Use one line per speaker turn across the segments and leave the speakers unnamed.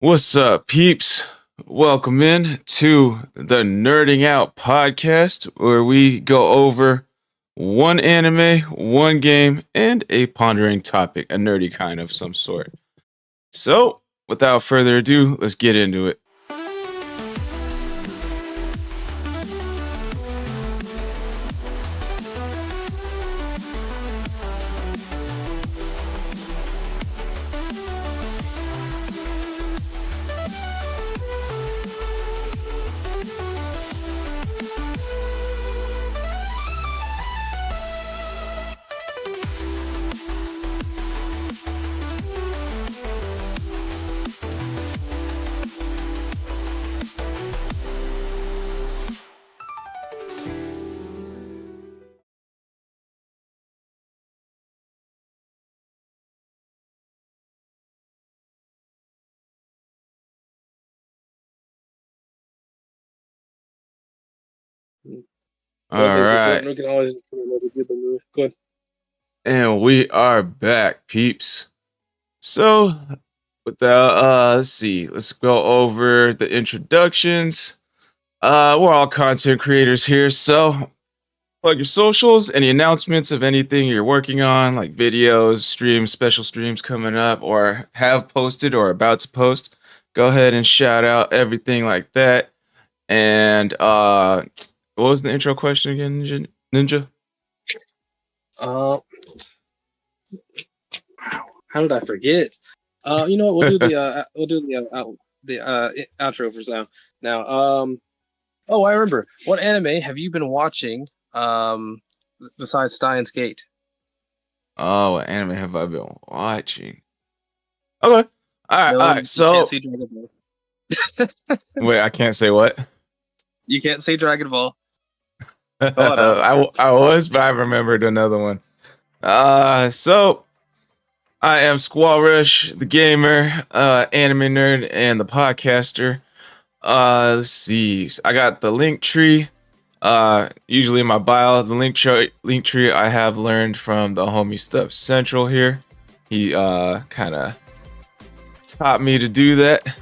What's up, peeps? Welcome in to the Nerding Out podcast, where we go over one anime, one game, and a pondering topic, a nerdy kind of some sort. So, without further ado, let's get into it. All right.
We can always do another good move. Good.
And we are back, peeps. So, without let's see, let's go over the introductions. We're all content creators here, so plug your socials, any announcements of anything you're working on, like videos, streams, special streams coming up, or have posted or about to post. Go ahead and shout out everything like that. And what was the intro question again, Ninja?
How did I forget? You know what? We'll do the outro for now. Now, oh, I remember. What anime have you been watching? Besides Stein's Gate.
Oh, what anime have I been watching? Okay. All right. So,
you can't say Dragon Ball.
Wait, I can't say what?
You can't say Dragon Ball.
I was, but I remembered another one. So I am SquallRush, the gamer, anime nerd, and the podcaster. Let's see. I got the link tree. Usually in my bio, the link tree I have learned from the homie Stuff Central here. He kind of taught me to do that.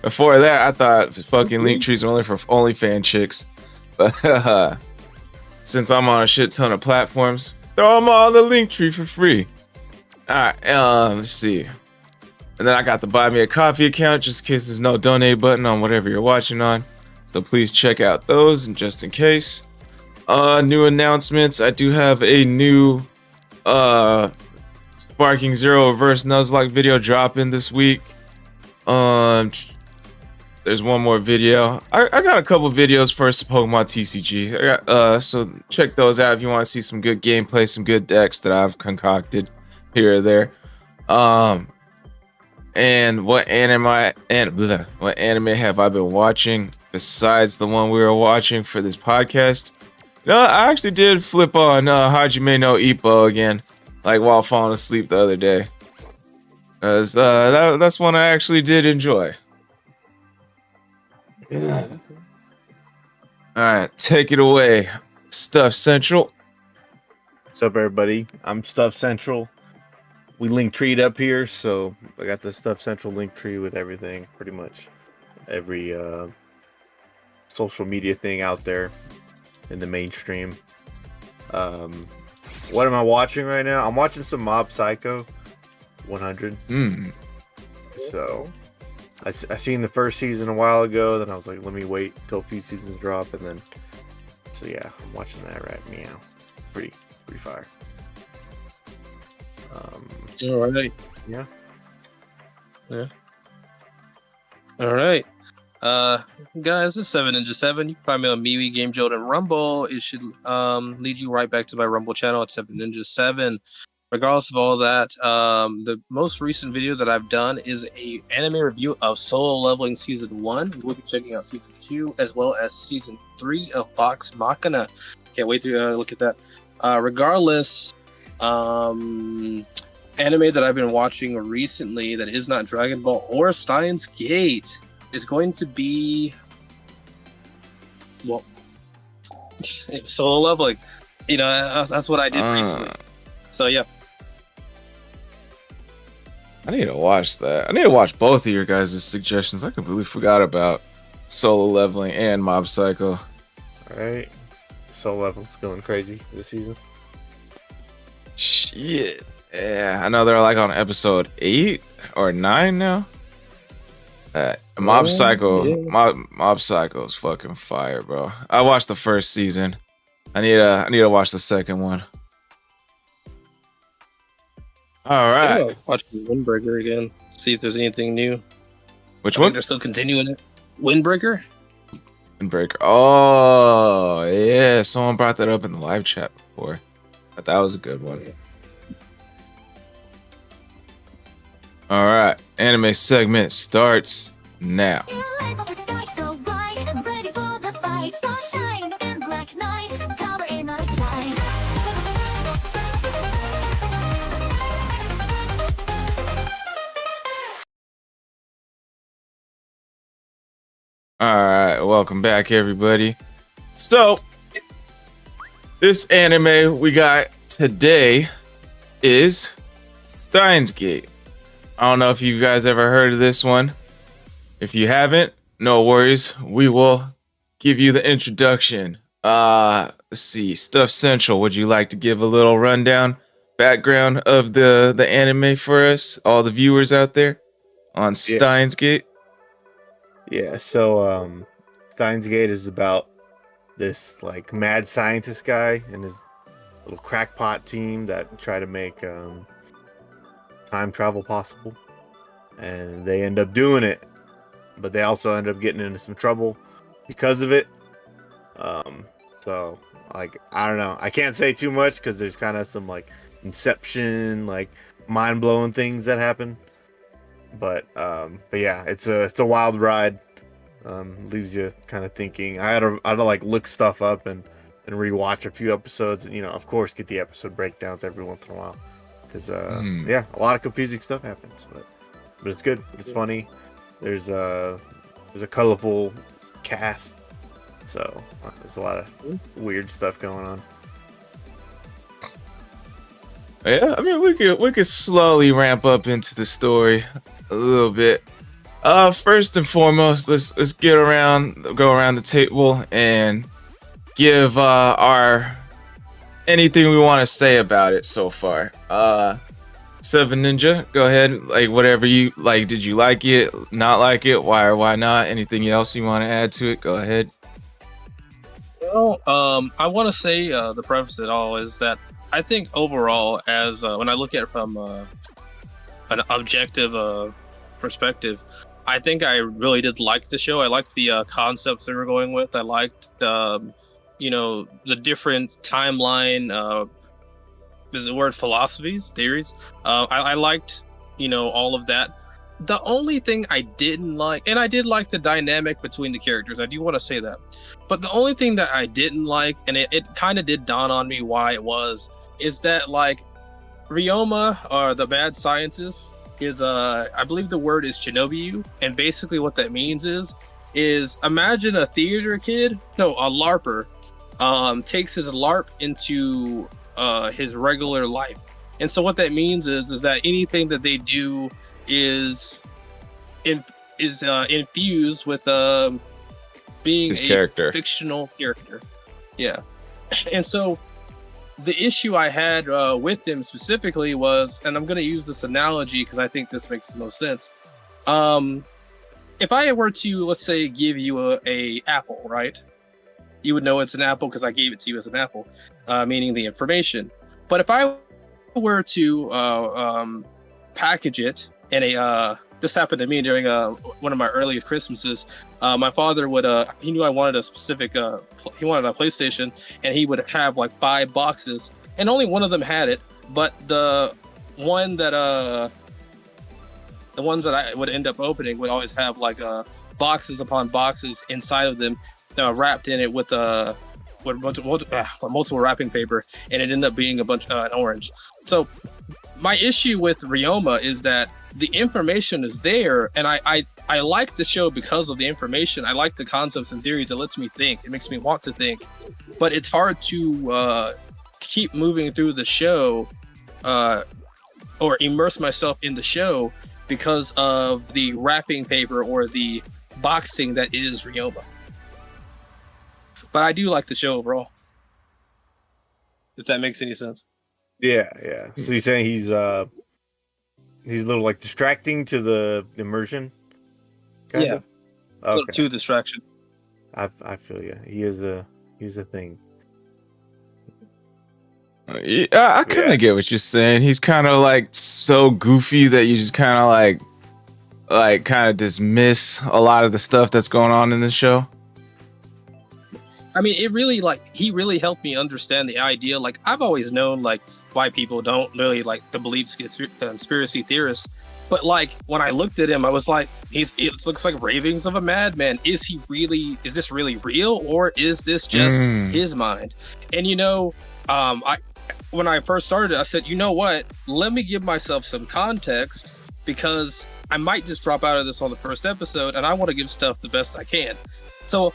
Before that, I thought fucking link trees were only for OnlyFans chicks. But since I'm on a shit ton of platforms, throw them all on the link tree for free. All right, let's see. And then I got the Buy Me a Coffee account just in case there's no donate button on whatever you're watching on. So please check out those, and just in case. New announcements. I do have a new Sparking Zero Reverse Nuzlocke video dropping this week. There's one more video. I got a couple videos for Pokemon TCG. So check those out if you want to see some good gameplay, some good decks that I've concocted here or there. And what anime have I been watching besides the one we were watching for this podcast? You know, I actually did flip on Hajime no Ippo again, like while falling asleep the other day. Cause that's one I actually did enjoy. Yeah. All right, take it away, Stuff Central.
What's up, everybody? I'm Stuff Central. We link treed up here, so I got the Stuff Central link tree with everything, pretty much every social media thing out there in the mainstream. What am I watching right now? I'm watching some Mob Psycho 100. So I seen the first season a while ago, then I was like, let me wait till a few seasons drop, and then so yeah, I'm watching that right meow. Pretty fire.
All right.
Yeah.
All right. Guys, it's 7Ninja7. You can find me on MeWe, Game Jolt, and Rumble. It should lead you right back to my Rumble channel at 7Ninja7. Regardless of all that, the most recent video that I've done is a anime review of Solo Leveling Season 1. We'll be checking out Season 2 as well as Season 3 of Vox Machina. Can't wait to look at that. Regardless, anime that I've been watching recently that is not Dragon Ball or Steins Gate is going to be, well, Solo Leveling. You know, that's what I did recently. So yeah.
I need to watch that. I need to watch both of your guys' suggestions. I completely forgot about Solo Leveling and Mob Psycho.
All right, Solo Leveling's going crazy this season.
Shit. Yeah, I know they're like on episode 8 or 9 now. Mob Psycho,
yeah.
Mob Psycho is fucking fire, bro. I watched the first season. I need to watch the second one. All
I'm
right.
gonna watch Windbreaker again. See if there's anything new.
Which
I
one?
think they're still continuing it. Windbreaker.
Windbreaker. Oh yeah, someone brought that up in the live chat before. But that was a good one. All right, anime segment starts now. All right, welcome back, everybody. So, this anime we got today is Steins Gate. I don't know if you guys ever heard of this one. If you haven't, no worries. We will give you the introduction. Let's see, Stuff Central. Would you like to give a little rundown, background of the anime for us, all the viewers out there on Steins Gate?
Yeah, so Steins Gate is about this like mad scientist guy and his little crackpot team that try to make time travel possible, and they end up doing it, but they also end up getting into some trouble because of it. So like I don't know, I can't say too much because there's kind of some like Inception, like mind-blowing things that happen. But yeah, it's a wild ride. Leaves you kind of thinking. I had to like look stuff up and rewatch a few episodes, and of course get the episode breakdowns every once in a while, because yeah, a lot of confusing stuff happens, but it's good. It's funny. There's a colorful cast, so there's a lot of weird stuff going on.
Yeah, I mean we could slowly ramp up into the story a little bit. First and foremost, let's go around the table and give our anything we want to say about it so far. Seven Ninja, go ahead, like whatever you like. Did you like it? Not like it? Why or why not? Anything else you want to add to it? Go ahead.
Well, I want to say the preface of it all is that I think overall, as when I look at it from an objective perspective, I think I really did like the show. I liked the concepts they were going with. I liked the different timeline. Is the word philosophies, theories? I liked all of that. The only thing I didn't like, and I did like the dynamic between the characters, I do want to say that, but the only thing that I didn't like, and it kind of did dawn on me why it was, is that like Ryoma, or the mad scientist, is I believe the word is Shinobiyu, and basically what that means is imagine a LARPer takes his LARP into his regular life. And so what that means is that anything that they do is infused with being
his
a
character.
Fictional character. Yeah. And so the issue I had with him specifically was, and I'm going to use this analogy because I think this makes the most sense. If I were to, let's say, give you a apple, right? You would know it's an apple because I gave it to you as an apple, meaning the information. But if I were to package it in a this happened to me during one of my earliest Christmases. My father would he knew I wanted a specific he wanted a PlayStation, and he would have like 5 boxes, and only one of them had it. But the ones that I would end up opening would always have like boxes upon boxes inside of them, wrapped in it with multiple wrapping paper, and it ended up being a bunch an orange. So my issue with Ryoma is that the information is there, and I like the show because of the information. I like the concepts and theories. It lets me think. It makes me want to think. But it's hard to keep moving through the show or immerse myself in the show because of the wrapping paper or the boxing that is Ryoma. But I do like the show overall. If that makes any sense.
Yeah. So you're saying he's a little like distracting to the immersion? Kind of?
A little too distraction.
I feel you. He's a thing.
Yeah, I kind of get what you're saying. He's kind of like so goofy that you just kind of like kind of dismiss a lot of the stuff that's going on in the show.
I mean, it really he really helped me understand the idea. Like, I've always known like why people don't really like to believe conspiracy theorists, but like when I looked at him, I was like, it looks like ravings of a madman. Is this really real, or is this just his mind? And when I first started, I said, you know what? Let me give myself some context because I might just drop out of this on the first episode, and I want to give stuff the best I can. So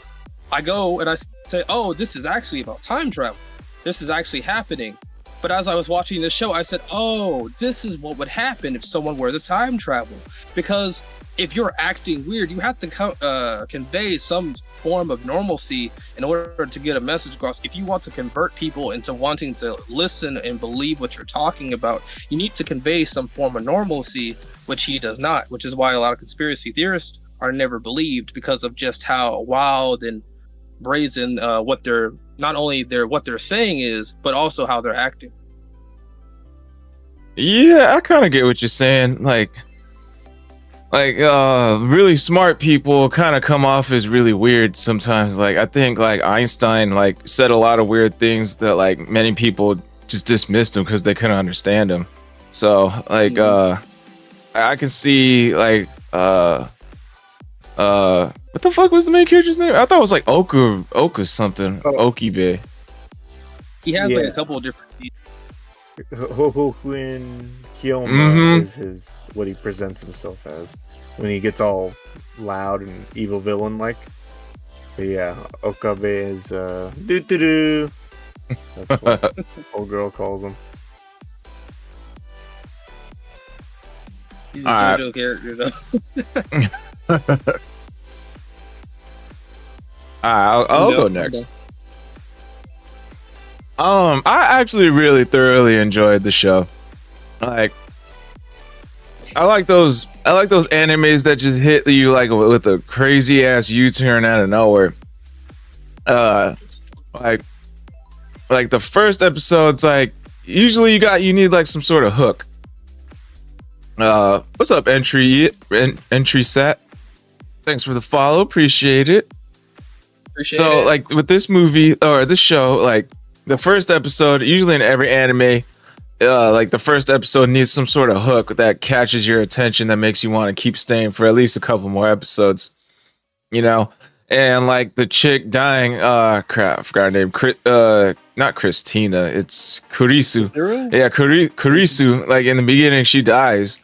I go and I say, oh, this is actually about time travel. This is actually happening. But as I was watching this show, I said, oh, this is what would happen if someone were to time travel. Because if you're acting weird, you have to convey some form of normalcy in order to get a message across. If you want to convert people into wanting to listen and believe what you're talking about, you need to convey some form of normalcy, which he does not, which is why a lot of conspiracy theorists are never believed because of just how wild and brazen what they're saying is, but also how they're acting.
Yeah, I kind of get what you're saying. Like really smart people kind of come off as really weird sometimes. Like I think like Einstein like said a lot of weird things that like many people just dismissed him because they couldn't understand him. So like I can see like what the fuck was the main character's name? I thought it was like Oka something. Okibe.
He has like a couple of different
Hohokuin Kyoma is what he presents himself as when he gets all loud and evil villain like. But yeah, Okabe is doo. That's what old girl calls him.
He's a JoJo character though.
I'll go next. I actually really thoroughly enjoyed the show. Like, I like those animes that just hit you like with a crazy ass U-turn out of nowhere. Like the first episode's like usually you need like some sort of hook. What's up, entry sat? Thanks for the follow, appreciate it. So like with this movie or this show, like the first episode, usually in every anime, like the first episode needs some sort of hook that catches your attention that makes you want to keep staying for at least a couple more episodes, and like the chick dying, crap, I forgot her name, not Christina, it's Kurisu. Yeah, Kurisu, like in the beginning she dies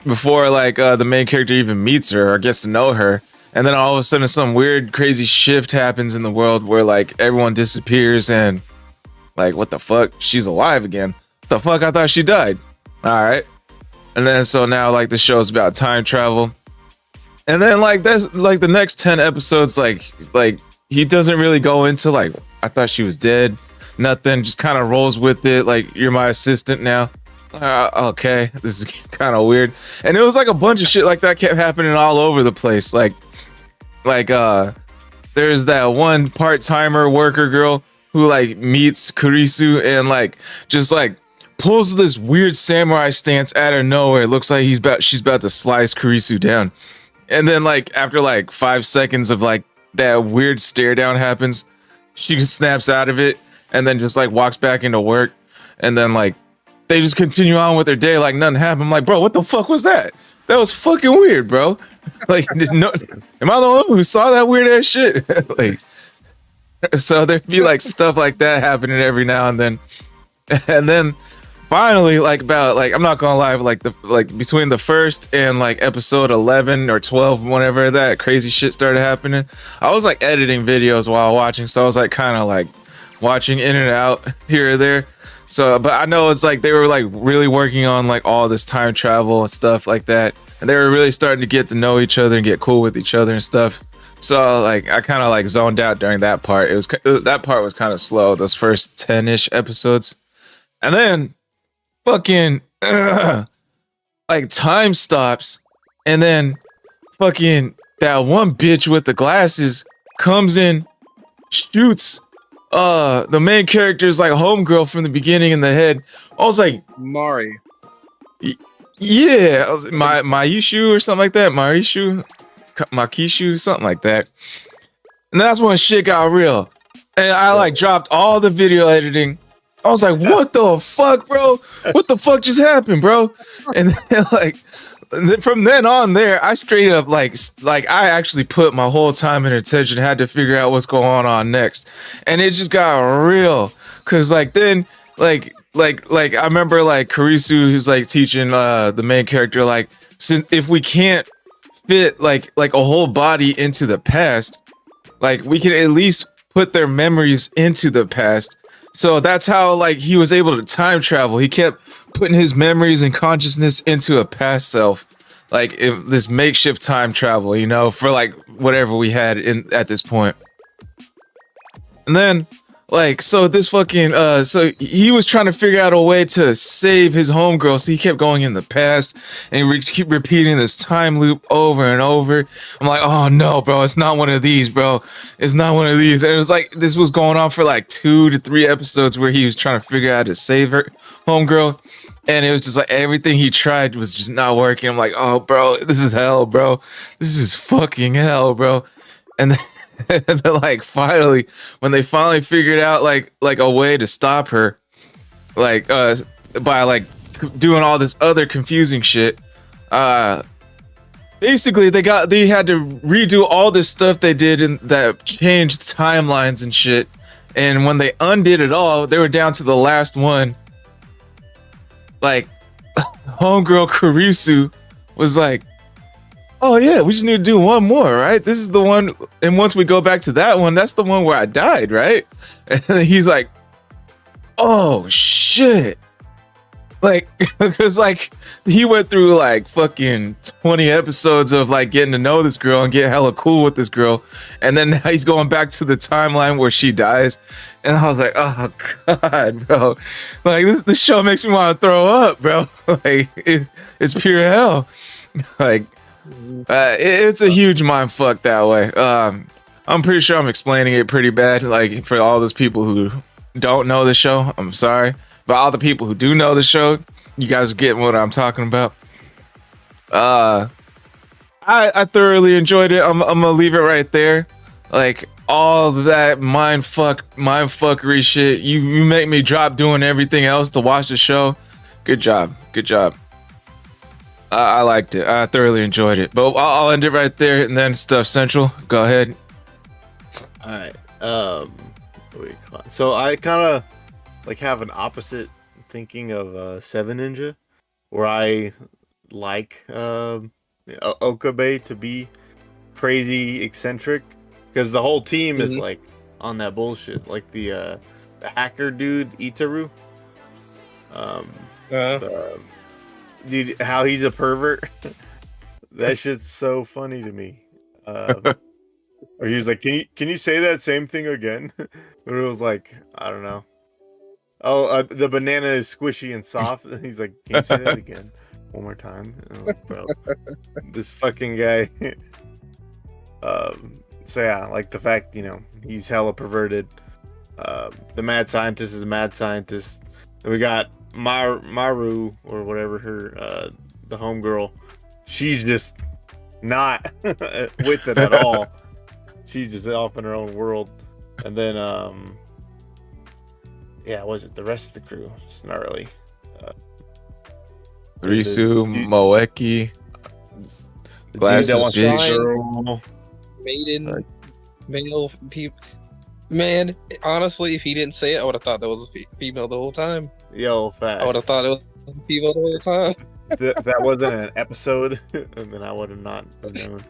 before like the main character even meets her or gets to know her. And then all of a sudden some weird crazy shift happens in the world where like everyone disappears and like, what the fuck? She's alive again. What the fuck? I thought she died. All right. And then so now like the show's about time travel. And then like that's like the next 10 episodes, like he doesn't really go into like, I thought she was dead. Nothing, just kind of rolls with it. Like, you're my assistant now. Okay, this is kind of weird. And it was like a bunch of shit like that kept happening all over the place. Like there's that one part-timer worker girl who like meets Kurisu and like just like pulls this weird samurai stance out of nowhere. It looks like she's about to slice Kurisu down. And then like after like 5 seconds of like that weird stare down happens, she just snaps out of it and then just like walks back into work. And then like they just continue on with their day like nothing happened. I'm like, bro, what the fuck was that? That was fucking weird, bro. Like, am I the one who saw that weird ass shit? Like, so there'd be like stuff like that happening every now and then. And then finally, like about like, I'm not gonna lie, like between the first and like episode 11 or 12, whenever that crazy shit started happening, I was like editing videos while watching. So I was like kind of like watching in and out here or there. So, but I know it's like they were like really working on like all this time travel and stuff like that, and they were really starting to get to know each other and get cool with each other and stuff. So like I kind of like zoned out during that part. That part was kind of slow, those first 10-ish episodes, and then fucking like time stops, and then fucking that one bitch with the glasses comes in, shoots the main character's like homegirl from the beginning in the head. I was like,
Mari.
Yeah, I was, my Maishu or something like that. Makishu, something like that. And that's when shit got real. And I like dropped all the video editing. I was like, what the fuck, bro? What the fuck just happened, bro? And then, like from then on there, I straight up like I actually put my whole time and attention, had to figure out what's going on next. And it just got real. Cause like then like I remember like Kurisu, who's like teaching the main character, like, since if we can't fit like a whole body into the past, like we can at least put their memories into the past. So that's how like he was able to time travel. He kept putting his memories and consciousness into a past self, like this makeshift time travel, you know, for like whatever we had in at this point. And then like, so this fucking so he was trying to figure out a way to save his homegirl, so he kept going in the past and he keep repeating this time loop over and over. I'm like, oh no, bro, it's not one of these, bro. It's not one of these. And it was like this was going on for like 2 to 3 episodes where he was trying to figure out how to save her homegirl, and it was just like everything he tried was just not working. I'm like, oh bro, this is hell, bro. This is fucking hell, bro. And then and then like finally, when they finally figured out like a way to stop her, like by like doing all this other confusing shit, basically they had to redo all this stuff they did and that changed timelines and shit. And when they undid it all, they were down to the last one. Like homegirl Kurisu was like, oh yeah, we just need to do one more, right? This is the one, and once we go back to that one, that's the one where I died, right? And then he's like, oh shit. Like, because like he went through like fucking 20 episodes of like getting to know this girl and get hella cool with this girl, and then now he's going back to the timeline where she dies. And I was like, oh god, bro, like this show makes me want to throw up, bro. Like it's pure hell. Like it's a huge mind fuck that way. I'm pretty sure I'm explaining it pretty bad, like for all those people who don't know the show. I'm sorry, but all the people who do know the show, you guys are getting what I'm talking about. I thoroughly enjoyed it. I'm gonna leave it right there. Like all of that mindfuckery shit, you make me drop doing everything else to watch the show. Good job. I liked it. I thoroughly enjoyed it. But I'll end it right there, and then Stuff Central. Go ahead.
All right. So I kind of like have an opposite thinking of Seven Ninja, where I like Okabe to be crazy eccentric, because the whole team is like on that bullshit. Like the hacker dude Itaru. Dude, how he's a pervert. That shit's so funny to me. Or he was like, can you say that same thing again? Or it was like, I don't know. Oh, the banana is squishy and soft. And he's like, can you say that again one more time? And I'm like, bro, this fucking guy. So yeah, like the fact, you know, he's hella perverted. The mad scientist is a mad scientist. And we got Maru or whatever her the homegirl, she's just not with it at all. She's just off in her own world. And then was it the rest of the crew? It's not really
Risu, Moeki, glasses,
girl, maiden, male people. Man, honestly, if he didn't say it, I would have thought that was a female the whole time.
Yo, fact.
I would have thought it was a female the whole time.
That wasn't an episode, and then I would have not known.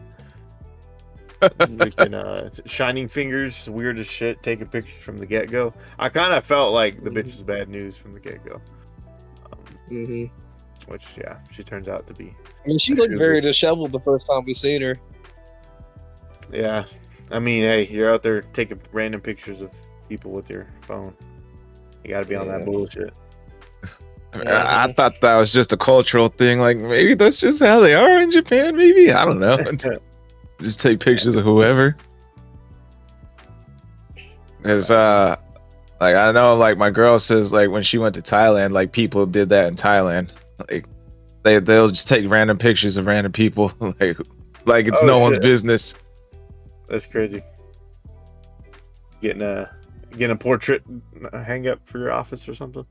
Shining Fingers, weird as shit, taking pictures from the get go. I kind of felt like the bitch was bad news from the get go. Which, yeah, she turns out to be.
I mean, she looked very disheveled the first time we seen her.
Yeah, I mean, hey, you're out there taking random pictures of people with your phone. You got to be on that bullshit.
I thought that was just a cultural thing. Like, maybe that's just how they are in Japan. Maybe, I don't know. Just take pictures of whoever. Because like, I know, like, my girl says, like, when she went to Thailand, like, people did that in Thailand. Like, they'll just take random pictures of random people, like it's no one's business.
That's crazy. Getting a portrait hang up for your office or something.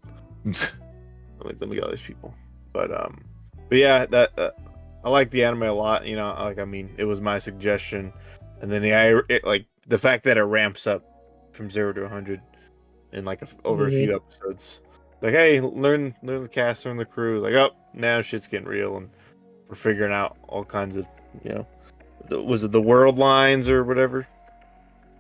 Let me get all these people. But yeah, that I like the anime a lot. You know, like, I mean, it was my suggestion, and then like the fact that it ramps up from 0 to 100 in like over a few episodes. Like, hey, learn the cast, learn the crew. Like, oh, now shit's getting real, and we're figuring out all kinds of, you know, was it the world lines or whatever?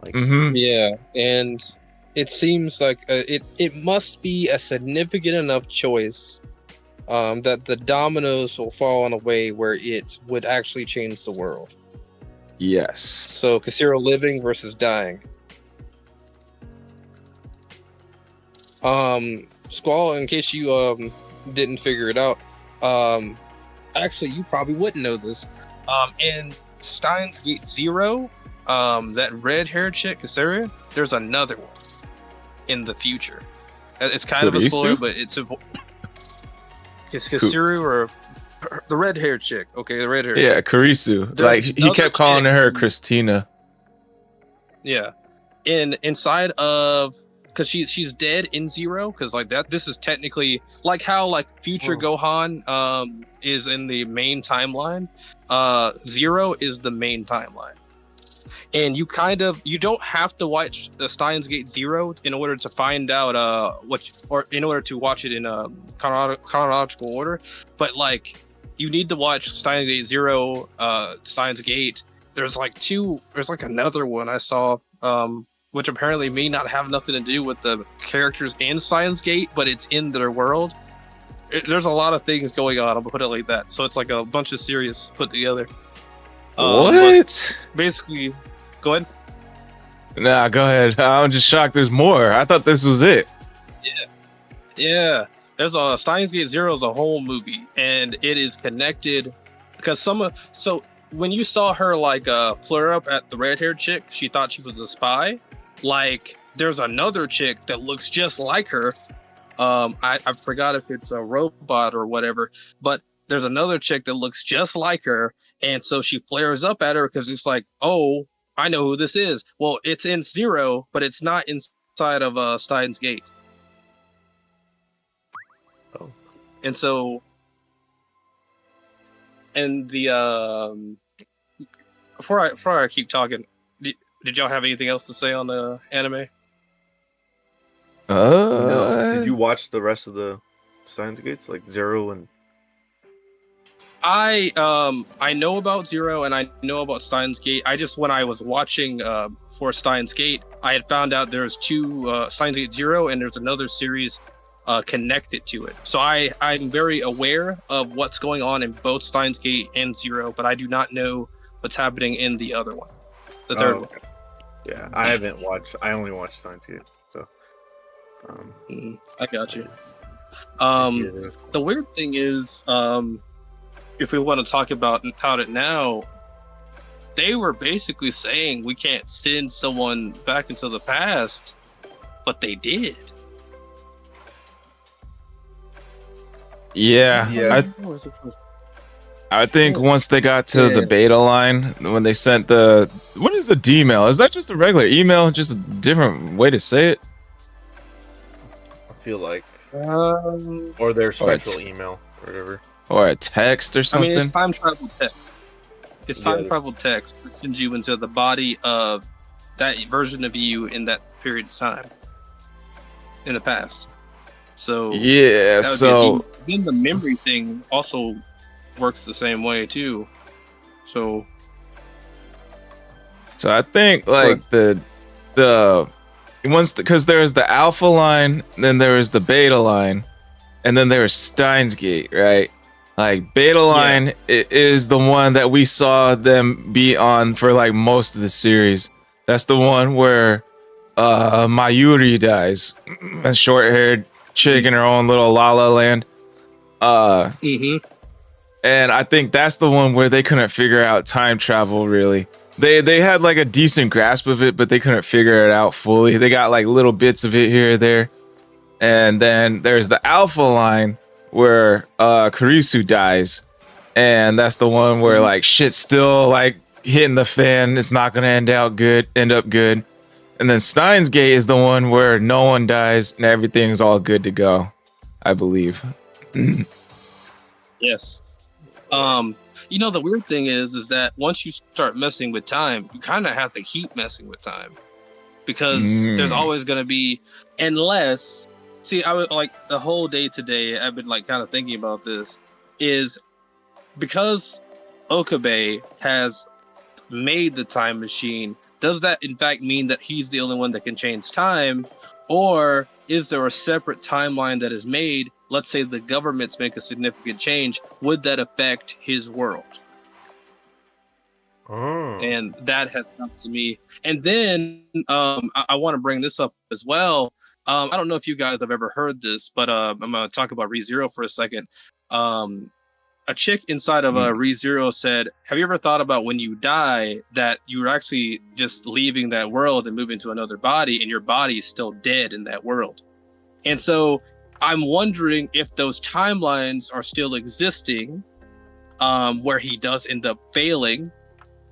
Like,
yeah, and it seems like it must be a significant enough choice that the dominoes will fall in a way where it would actually change the world.
Yes.
So, Casero living versus dying. Squall, in case you didn't figure it out, actually you probably wouldn't know this. In Steins Gate 0, that red-haired chick, Kasura, there's another one in the future. It's kind of a spoiler, but it's Kasuru or the red-haired chick. Okay, the red-haired.
Yeah,
chick.
Kurisu.
There's
like, he kept calling her Christina.
Yeah, inside of. Because she's dead in 0, because like that, this is technically like how like future Gohan is in the main timeline. 0 is the main timeline, and you don't have to watch the Steins Gate 0 in order to find out in order to watch it in chronological order. But like, you need to watch Steins Gate 0, Steins Gate. There's like another one I saw. Which apparently may not have nothing to do with the characters in Steins Gate, but it's in their world. There's a lot of things going on, I'm gonna put it like that. So it's like a bunch of series put together.
What?
Basically, go ahead.
Nah, go ahead. I'm just shocked there's more. I thought this was it.
Yeah. There's a Steins Gate 0 is a whole movie, and it is connected because so when you saw her like flare up at the red-haired chick, she thought she was a spy. Like, there's another chick that looks just like her. I forgot if it's a robot or whatever, but there's another chick that looks just like her, and so she flares up at her because it's like, oh, I know who this is. Well, it's in 0, but it's not inside of Steins Gate.
Oh.
And so, and the before I keep talking, did y'all have anything else to say on the anime?
No. Did you watch the rest of the Steins Gates, like 0 and?
I know about 0 and I know about Steins Gate. When I was watching for Steins Gate, I had found out there's 2 Steins Gate 0 and there's another series connected to it. So I'm very aware of what's going on in both Steins Gate and 0, but I do not know what's happening in the other one, the third one.
Yeah, I haven't watched. I only watched Steins Gate, so.
I got you. The weird thing is, if we want to talk about it now, they were basically saying we can't send someone back into the past, but they did.
Yeah. I think once they got to the beta line, when they sent what is a D-mail? Is that just a regular email? Just a different way to say it?
I feel like. Or their special email, or whatever.
Or a text or something?
I mean, it's time travel text. It's time travel text that sends you into the body of that version of you in that period of time. In the past. So.
Yeah, so.
Then the memory thing also works the same way too. So
So I think like the once because there's the alpha line, then there is the beta line, and then there's Stein's Gate, right? Like beta line is the one that we saw them be on for like most of the series. That's the one where Mayuri dies, a short-haired chick in her own little La La Land. And I think that's the one where they couldn't figure out time travel really. They had like a decent grasp of it, but they couldn't figure it out fully. They got like little bits of it here or there. And then there's the alpha line where Kurisu dies, and that's the one where like shit's still like hitting the fan. It's not gonna end up good. And then Steins Gate is the one where no one dies and everything's all good to go, I believe.
Yes. You know, the weird thing is that once you start messing with time, you kind of have to keep messing with time, because there's always going to be, unless, see, I would like the whole day today, I've been like kind of thinking about this, is because Okabe has made the time machine, does that in fact mean that he's the only one that can change time? Or is there a separate timeline that is made? Let's say the governments make a significant change. Would that affect his world? And that has come to me. And then I want to bring this up as well. I don't know if you guys have ever heard this, but I'm going to talk about ReZero for a second. A chick inside of ReZero said, have you ever thought about when you die that you're actually just leaving that world and moving to another body, and your body is still dead in that world? And so I'm wondering if those timelines are still existing, where he does end up failing,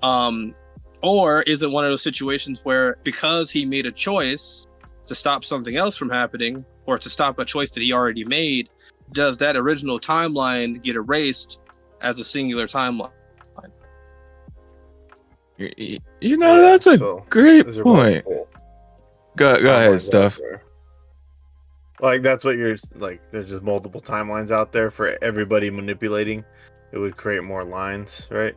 or is it one of those situations where because he made a choice to stop something else from happening, or to stop a choice that he already made, does that original timeline get erased as a singular timeline?
You know, that's a great point. Go ahead, Stuff.
Like, that's what you're like, there's just multiple timelines out there for everybody manipulating. It would create more lines, right?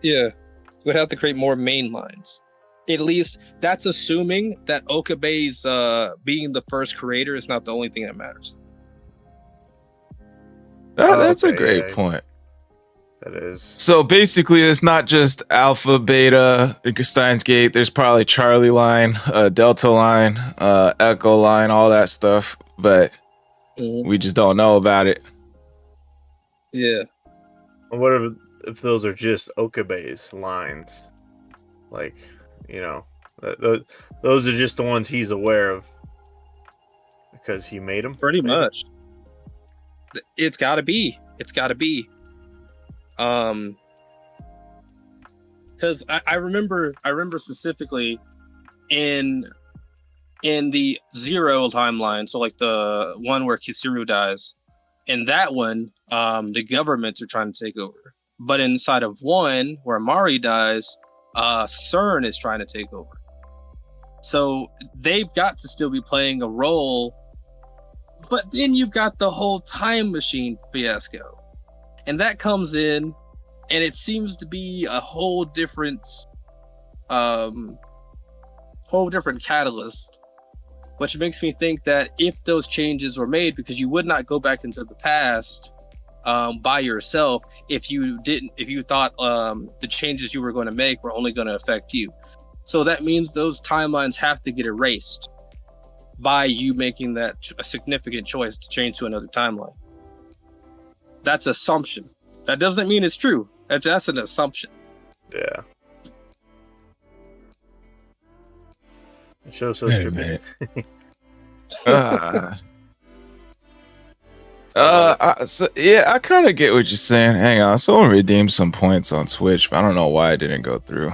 Yeah, we'd have to create more main lines. At least that's assuming that Okabe's being the first creator is not the only thing that matters.
That's a great point.
That is.
So basically, it's not just Alpha, Beta, Steins Gate. There's probably Charlie line, Delta line, Echo line, all that stuff. But we just don't know about it.
Yeah.
What if those are just Okabe's lines? Like, you know, those are just the ones he's aware of because he made them.
Pretty much. It's got to be. Because I remember specifically in the Zero timeline, so like the one where Kisuru dies, in that one, the governments are trying to take over. But inside of one where Mari dies, CERN is trying to take over. So they've got to still be playing a role. But then you've got the whole time machine fiasco. And that comes in, and it seems to be a whole different catalyst, which makes me think that if those changes were made, because you would not go back into the past by yourself if you thought the changes you were going to make were only going to affect you. So that means those timelines have to get erased by you making that a significant choice to change to another timeline. That's assumption. That doesn't mean it's true. That's an assumption.
Yeah. The show's so stupid.
So, yeah, I kind of get what you're saying. Hang on, someone redeemed some points on Twitch, but I don't know why it didn't go through.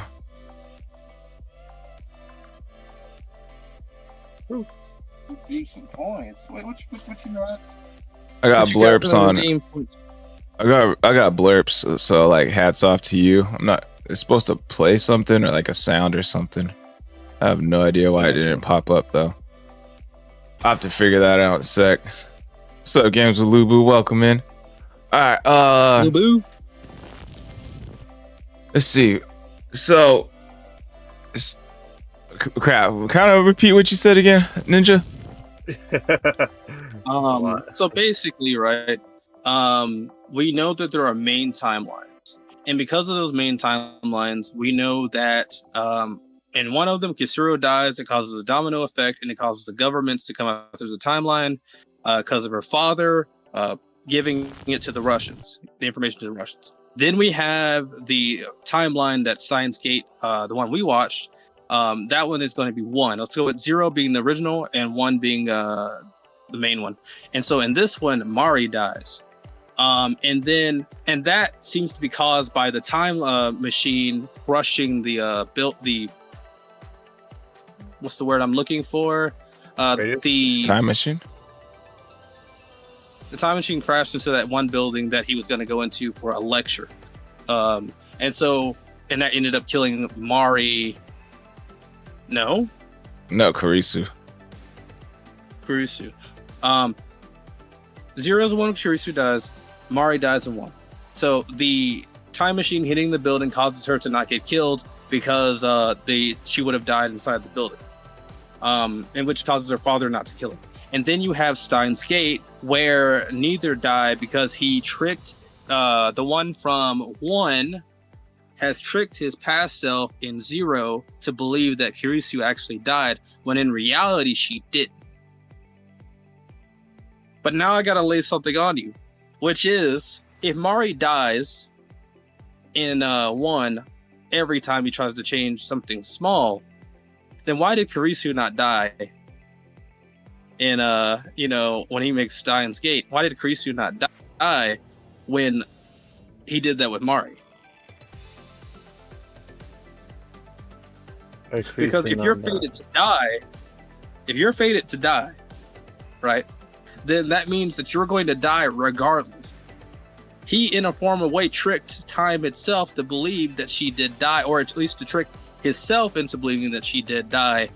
Decent points. Wait, what you know?
I got blurps on. I got blurps, so like hats off to you. It's supposed to play something or like a sound or something. I have no idea why it didn't pop up though. I'll have to figure that out in a sec. What's up, Games with Lubu? Welcome in. Alright,
Lubu?
Let's see. So Crap. Kind of repeat what you said again, Ninja.
So basically, right, we know that there are main timelines, and because of those main timelines, we know that in one of them, Kisuro dies. It causes a domino effect, and it causes the governments to come out. There's a timeline because of her father giving it to the Russians, the information to the Russians. Then we have the timeline that Steins Gate, the one we watched. That one is going to be 1. Let's go with 0 being the original and 1 being the main one. And so in this one, Mari dies. And that seems to be caused by the time machine crushing the what's the word I'm looking for? The
time machine.
The time machine crashed into that one building that he was going to go into for a lecture. And that ended up killing Mari. No,
Kurisu.
0 is the one Kurisu dies. Mari dies in 1. So the time machine hitting the building causes her to not get killed because she would have died inside the building. And which causes her father not to kill her. And then you have Steins Gate, where neither die because he tricked the one from 1 has tricked his past self in 0 to believe that Kurisu actually died, when in reality she didn't. But now I gotta lay something on you, which is, if Mari dies in 1 every time he tries to change something small, then why did Kurisu not die in when he makes Steins Gate? Why did Kurisu not die when he did that with Mari? Because if you're fated to die, right, then that means that you're going to die regardless. He, in a form of way, tricked time itself to believe that she did die, or at least to trick himself into believing that she did die.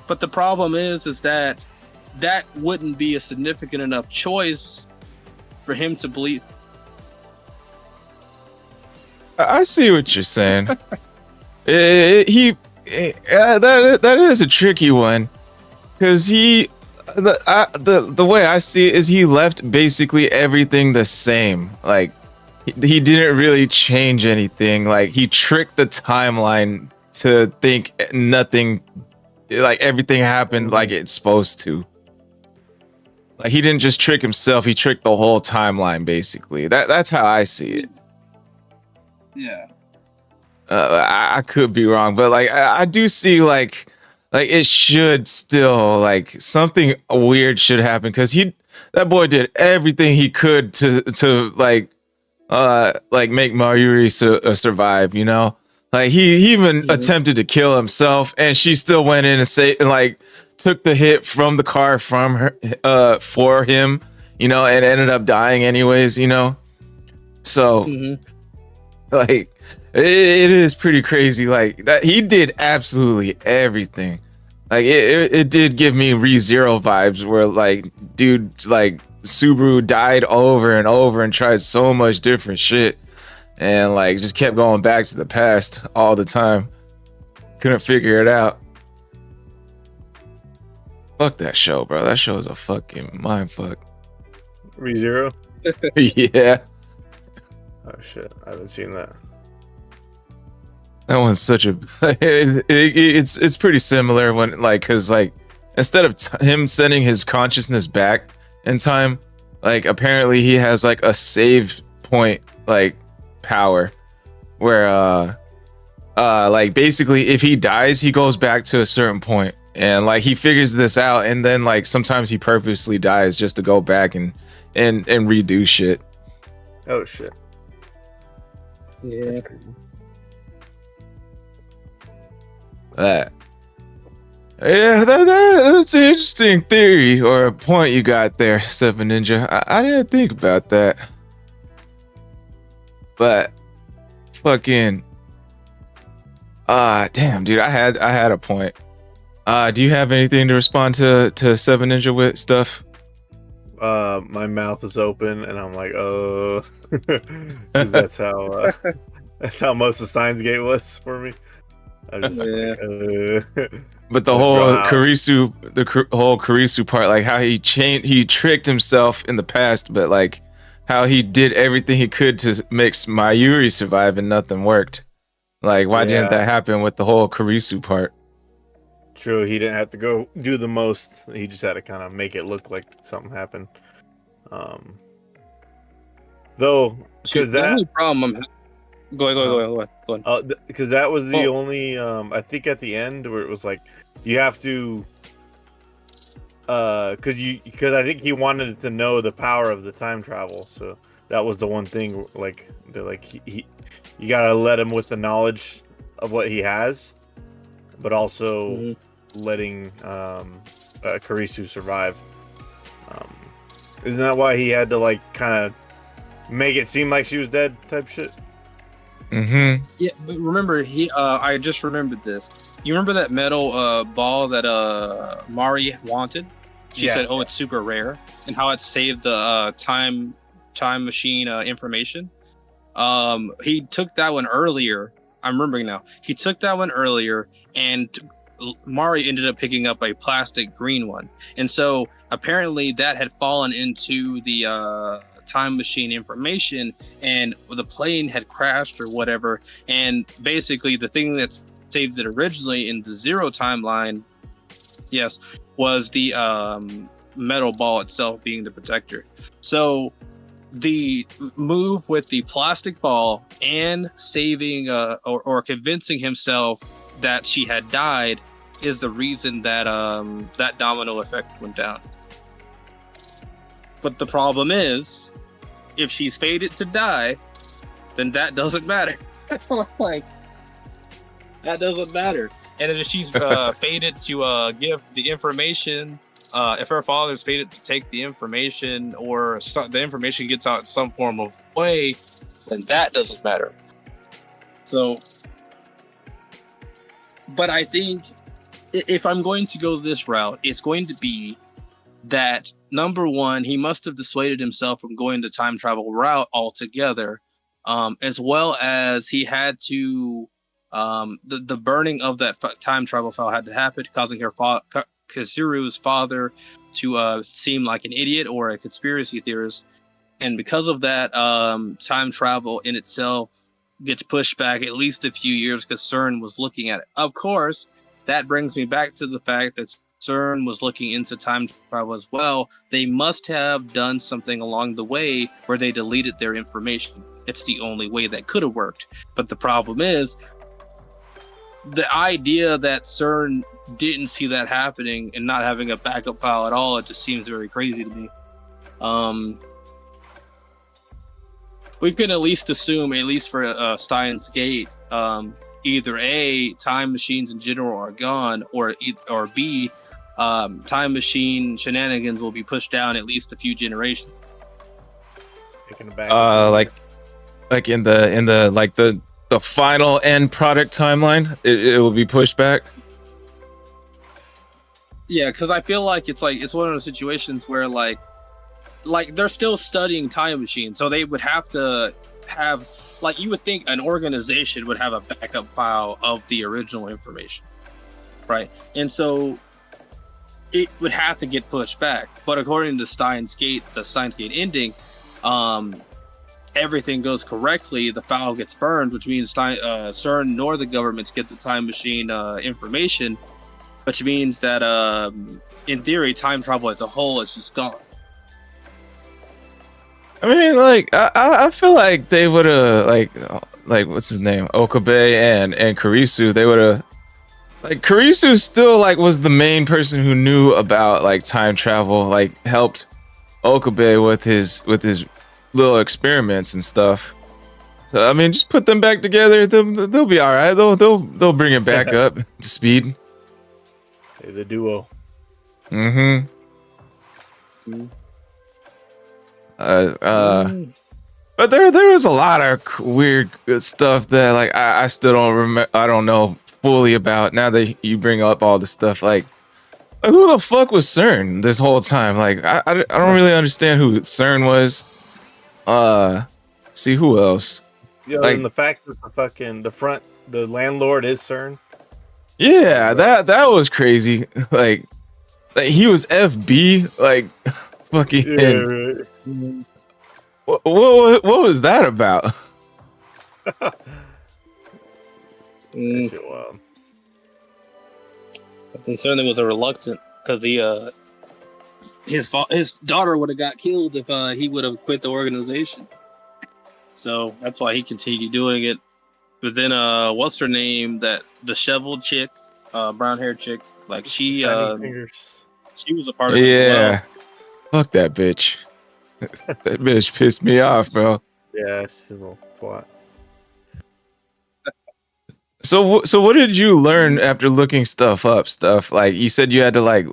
But the problem is that wouldn't be a significant enough choice for him to believe.
I see what you're saying. That is a tricky one, because the way I see it is he left basically everything the same. Like he didn't really change anything. Like he tricked the timeline to think nothing, like everything happened like it's supposed to. Like he didn't just trick himself; he tricked the whole timeline. Basically, that's how I see it.
Yeah.
I could be wrong, but like I do see like it should still, like, something weird should happen, because that boy did everything he could to make Mayuri survive, you know? Like he even attempted to kill himself, and she still went in and took the hit from the car from her for him, you know, and ended up dying anyways, you know? So like it is pretty crazy, like that he did absolutely everything. Like it did give me ReZero vibes, where like dude, like Subaru died over and over and tried so much different shit, and like just kept going back to the past all the time. Couldn't figure it out. Fuck that show, bro. That show is a fucking mind fuck.
ReZero?
Yeah.
Oh shit, I haven't seen that.
That one's such a it's pretty similar, when because instead of him sending his consciousness back in time, like apparently he has like a save point power, where like basically if he dies, he goes back to a certain point, and like he figures this out, and then like sometimes he purposely dies just to go back and redo shit.
Oh shit.
Yeah.
That's an interesting theory or a point you got there, Seven Ninja. I didn't think about that, but fucking damn, dude, I had a point. Do you have anything to respond to Seven Ninja with stuff?
My mouth is open and I'm like, 'cause that's how That's how most of Steins Gate was for me. I was just
But the whole Karisu part, like how he tricked himself in the past, but like how he did everything he could to make Mayuri survive and nothing worked. Like, why didn't that happen with the whole Karisu part?
True, he didn't have to go do the most. He just had to kind of make it look like something happened. Though, because
the only problem Go on.
Because that was the only, I think at the end where it was like, you have to, because I think he wanted to know the power of the time travel. So that was the one thing, like, they're like, you gotta let him with the knowledge of what he has, but also letting Karisu survive. Isn't that why he had to like kind of make it seem like she was dead type shit?
Yeah, but remember, I just remembered this. You remember that metal ball that Mari wanted? She said, "Oh, it's super rare," and how it saved the time machine information. He took that one earlier. I'm remembering now. He took that one earlier, and Mari ended up picking up a plastic green one, and so apparently that had fallen into the time machine information, and the plane had crashed or whatever, and basically the thing that saved it originally in the zero timeline was the metal ball itself being the protector. So the move with the plastic ball and saving or convincing himself that she had died is the reason that that domino effect went down. But the problem is, if she's fated to die, then that doesn't matter. Like, that doesn't matter. And if she's fated to give the information, if her father's fated to take the information, or the information gets out in some form of way, then that doesn't matter. So, but I think if I'm going to go this route, it's going to be that, number one, he must have dissuaded himself from going the time travel route altogether, as well as he had to, the burning of that time travel file had to happen, causing Kazuru's father to seem like an idiot or a conspiracy theorist. And because of that, time travel in itself gets pushed back at least a few years because CERN was looking at it. Of course, that brings me back to the fact that CERN was looking into time travel as well. They must have done something along the way where they deleted their information. It's the only way that could have worked. But the problem is, the idea that CERN didn't see that happening and not having a backup file at all, it just seems very crazy to me. We can at least assume, at least for Stein's Gate, either A, time machines in general are gone, or B, time machine shenanigans will be pushed down at least a few generations.
Like in the like the final end product timeline, it will be pushed back.
Yeah, because I feel like it's one of those situations where like they're still studying time machines, so they would have to have, like, you would think an organization would have a backup file of the original information, right? And so it would have to get pushed back. But according to Steins Gate, the Steins Gate ending, everything goes correctly. The file gets burned, which means CERN nor the governments get the time machine information, which means that in theory, time travel as a whole is just gone.
I mean, like, I feel like they would have, like what's his name, Okabe and Karisu, they would have, like, Karisu still, like, was the main person who knew about, like, time travel, like, helped Okabe with his little experiments and stuff. So I mean, just put them back together, they'll be all right. They'll bring it back up to speed.
Hey, the duo.
But there was a lot of weird stuff that, like, I still don't remember. I don't know fully about now that you bring up all the stuff. Like who the fuck was CERN this whole time? Like I don't really understand who CERN was. See who else.
Yeah,
Like,
and the fact that the landlord is CERN.
yeah, that was crazy. Like he was FB, like fucking.
Yeah, right.
What was that about?
That
Mm,
shit wild.
he certainly was a reluctant because his daughter would have got killed if he would have quit the organization. So that's why he continued doing it. But then what's her name? That disheveled chick, brown haired chick, like she was a part of it as well.
Yeah, fuck that bitch. That bitch pissed me off, bro.
Yeah, she's a little twat.
So what did you learn after looking stuff up? Stuff like you said you had to like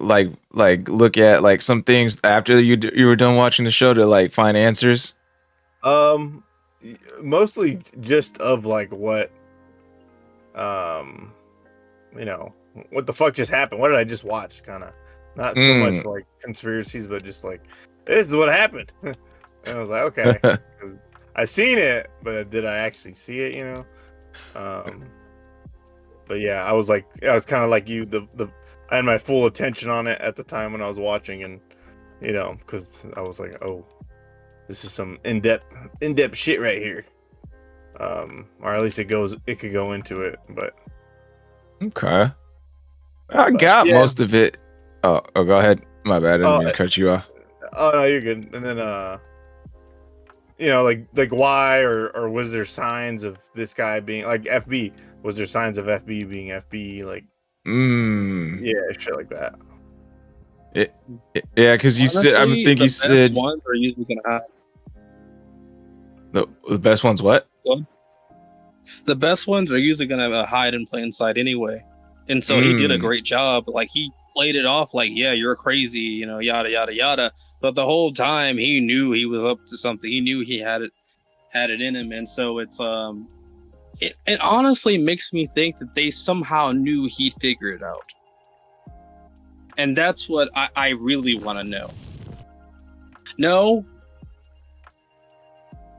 look at like some things after you were done watching the show to like find answers.
Mostly just of like what, you know, what the fuck just happened? What did I just watch? Kind of, not so much like conspiracies, but just like this is what happened. And I was like, okay, 'cause I seen it, but did I actually see it? You know, but yeah, I was kind of like you. I had my full attention on it at the time when I was watching, and you know, because I was like, oh, this is some in-depth shit right here. Or at least it could go into it, but
Okay, I got most of it. Oh, go ahead. My bad. I didn't mean to cut you off.
Oh no, you're good. And then you know, like why or was there signs of this guy being like FB? Was there signs of FB being FB? Like, yeah, shit like that.
Yeah, because you said, I think you said
the best ones are usually gonna hide.
The best ones what?
The best ones are usually gonna hide in plain sight anyway, and so he did a great job. Like he played it off like, yeah, you're crazy, you know, yada yada yada. But the whole time he knew he was up to something. He knew he had it in him, and so it's it honestly makes me think that they somehow knew he'd figure it out. And that's what I really want to know. No?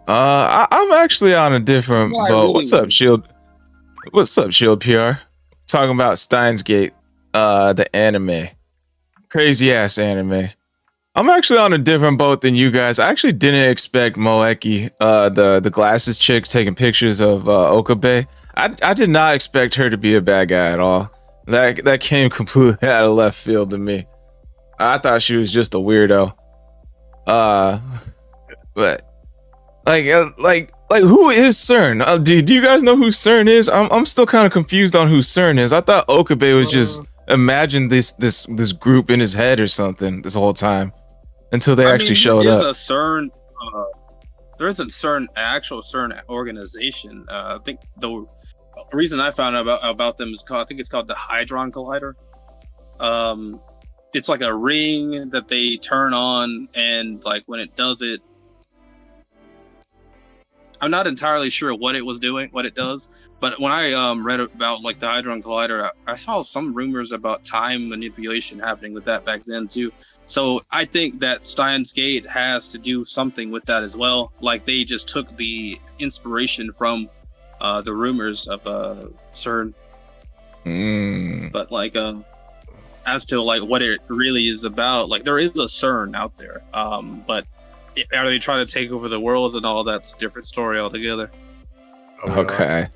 I'm actually on a different boat. Really What's up, Shield? What's up, Shield PR? Talking about Steins Gate, the anime. Crazy ass anime. I'm actually on a different boat than you guys. I actually didn't expect Moeki, the glasses chick taking pictures of Okabe. I did not expect her to be a bad guy at all. That came completely out of left field to me. I thought she was just a weirdo. But like who is CERN? Do you guys know who CERN is? I'm still kind of confused on who CERN is. I thought Okabe was just imagined this group in his head or something this whole time until they actually showed up.
There is a CERN, actual CERN organization. I think the reason I found out about them is I think it's called the Hadron Collider. It's like a ring that they turn on, and like when it does it, I'm not entirely sure what it does, but when I read about like the Hadron Collider, I saw some rumors about time manipulation happening with that back then too. So I think that Steins Gate has to do something with that as well. Like they just took the inspiration from the rumors of CERN. But like as to like what it really is about, like there is a CERN out there, but are they trying to take over the world and all? That's a different story altogether.
Okay.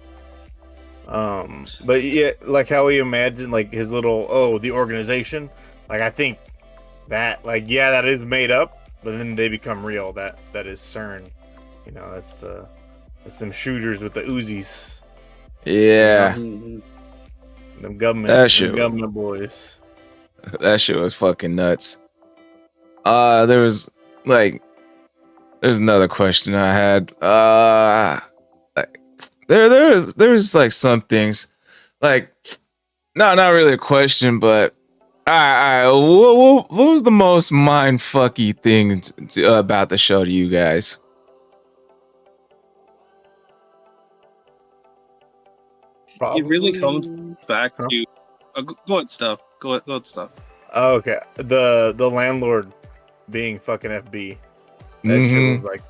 But yeah, like how we imagine like his little the organization. Like I think that like yeah, that is made up, but then they become real. That is CERN. You know, that's them shooters with the Uzis.
Yeah.
Them government boys.
That shit was fucking nuts. There's another question I had. There's like some things, like not really a question, but what was the most mind fucky thing about the show to you guys?
Probably. It really comes back to go ahead, stuff.
Oh, okay, the landlord being fucking FB. That shit was like,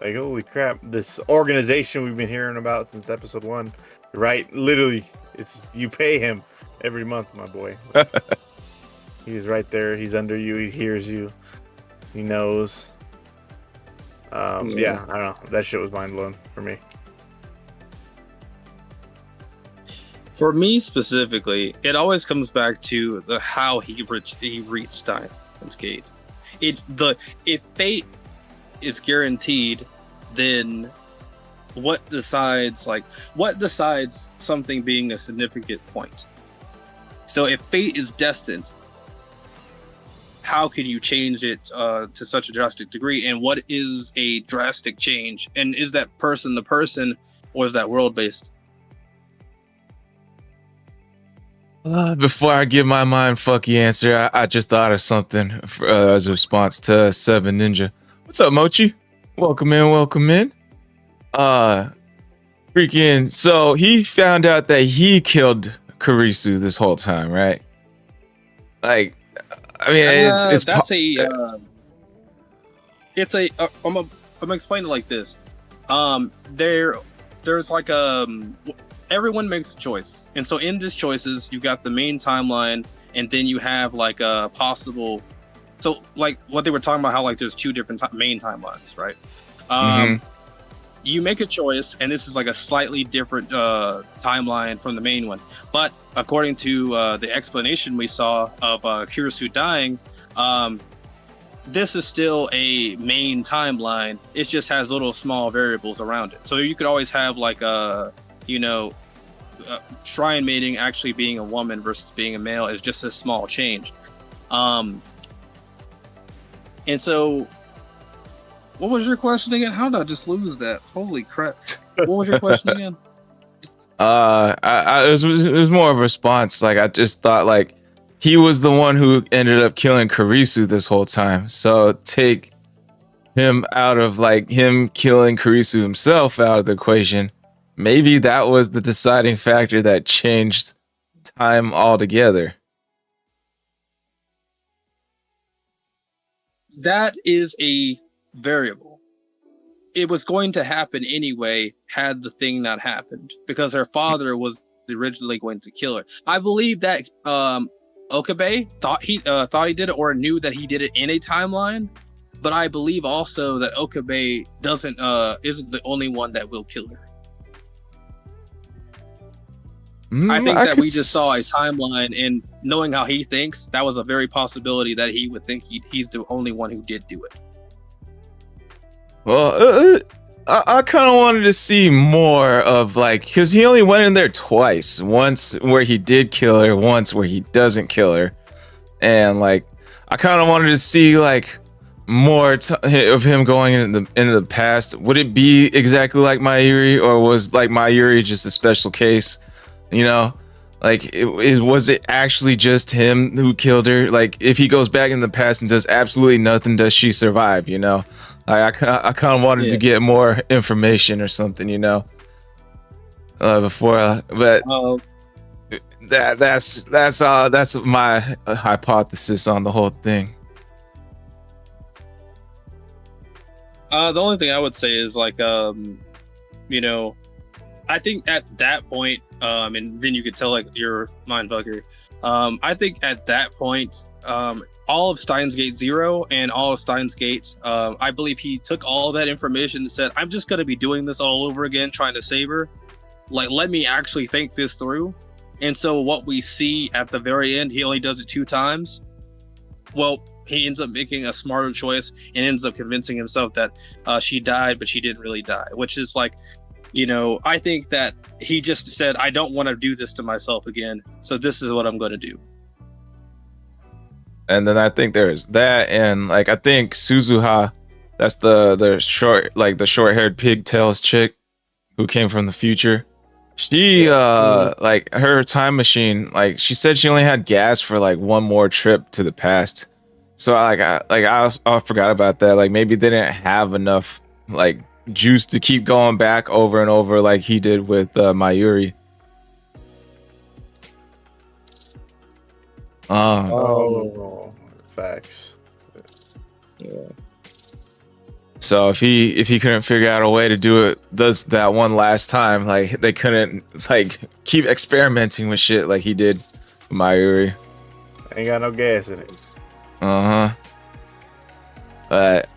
Like, holy crap, this organization we've been hearing about since episode 1, right? Literally, it's you pay him every month, my boy. He's right there. He's under you. He hears you. He knows. Yeah, I don't know. That shit was mind blowing for me.
For me specifically, it always comes back to the how he reached Stein's Gate. If fate is guaranteed, then what decides something being a significant point? So if fate is destined, how can you change it to such a drastic degree? And what is a drastic change? And is that person the person, or is that world based?
Before I give my mind fucky answer, I just thought of something as a response to Seven Ninja. What's up, Mochi? Welcome in. Freaking. So he found out that he killed Kurisu this whole time, right? Like, I mean, I'm gonna explain it like this. There's like everyone makes a choice, and so in these choices, you got the main timeline, and then you have like a possible. So like what they were talking about, how like there's two different main timelines, right? You make a choice, and this is like a slightly different timeline from the main one. But according to the explanation we saw of Kurisu dying, this is still a main timeline. It just has little small variables around it. So you could always have like shrine mating actually being a woman versus being a male is just a small change. And so, what was your question again? How did I just lose that? Holy crap! What was your question again? It was more of a response. Like, I just thought like he was the one who ended up killing Kurisu this whole time. So take him out of like him killing Kurisu himself out of the equation. Maybe that was the deciding factor that changed time altogether.
That is a variable. It was going to happen anyway had the thing not happened, because her father was originally going to kill her. I believe that Okabe thought he did it, or knew that he did it in a timeline, but I believe also that Okabe isn't the only one that will kill her. I think that we just saw a timeline, and knowing how he thinks, that was a very possibility that he would think he's the only one who did do it.
Well, I kind of wanted to see more of like, because he only went in there twice. Once where he did kill her, once where he doesn't kill her. And like, I kind of wanted to see like more of him going into the past. Would it be exactly like Mayuri, or was like Mayuri just a special case? You know, like was it actually just him who killed her? Like, if he goes back in the past and does absolutely nothing, does she survive? You know, I kind of wanted to get more information or something. You know, before, but that's my hypothesis on the whole thing.
The only thing I would say is like, I think at that point, and then you could tell like your mind bugger. I think at that point, all of Steins Gate 0 and all of Steins Gate, I believe he took all that information and said, I'm just going to be doing this all over again, trying to save her. Like, let me actually think this through. And so what we see at the very end, he only does it 2 times. Well, he ends up making a smarter choice and ends up convincing himself that she died, but she didn't really die, which is like, I think that he just said, I don't want to do this to myself again, so this is what I'm going to do.
And then I think there's that, and like I think Suzuha, that's the short-haired pigtails chick who came from the future. She like her time machine, like she said she only had gas for like one more trip to the past. So I forgot about that. Like maybe they didn't have enough like juice to keep going back over and over like he did with Mayuri.
Facts.
Yeah. So if he couldn't figure out a way to do it that one last time, like they couldn't like keep experimenting with shit like he did with Mayuri.
Ain't got no gas in it.
But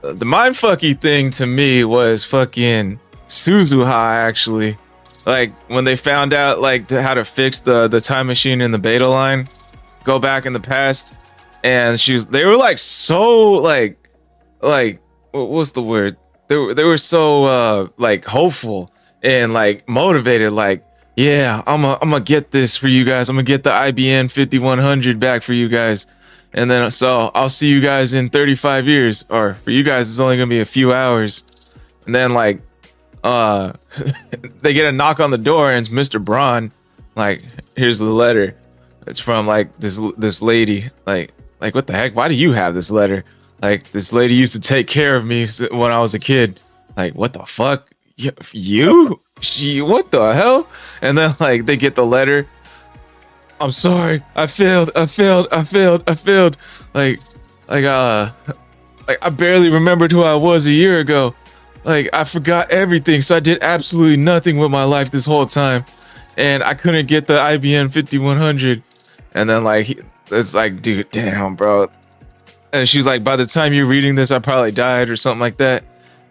the mindfucky thing to me was fucking Suzuha, actually. Like when they found out like how to fix the time machine in the beta line, go back in the past, and they were like so like what's the word? They were so like hopeful and like motivated, like, yeah, I'm gonna get this for you guys. I'm gonna get the IBM 5100 back for you guys. And then so I'll see you guys in 35 years, or for you guys it's only gonna be a few hours. And then like they get a knock on the door, and it's Mr. Braun. Like, here's the letter. It's from like this lady. Like what the heck? Why do you have this letter? Like, this lady used to take care of me when I was a kid. Like, what the fuck? You? What the hell? And then like they get the letter. I'm sorry. I failed. Like I barely remembered who I was a year ago. Like, I forgot everything, so I did absolutely nothing with my life this whole time, and I couldn't get the IBM 5100. And then like it's like, dude, damn, bro. And she's like, by the time you're reading this, I probably died or something like that.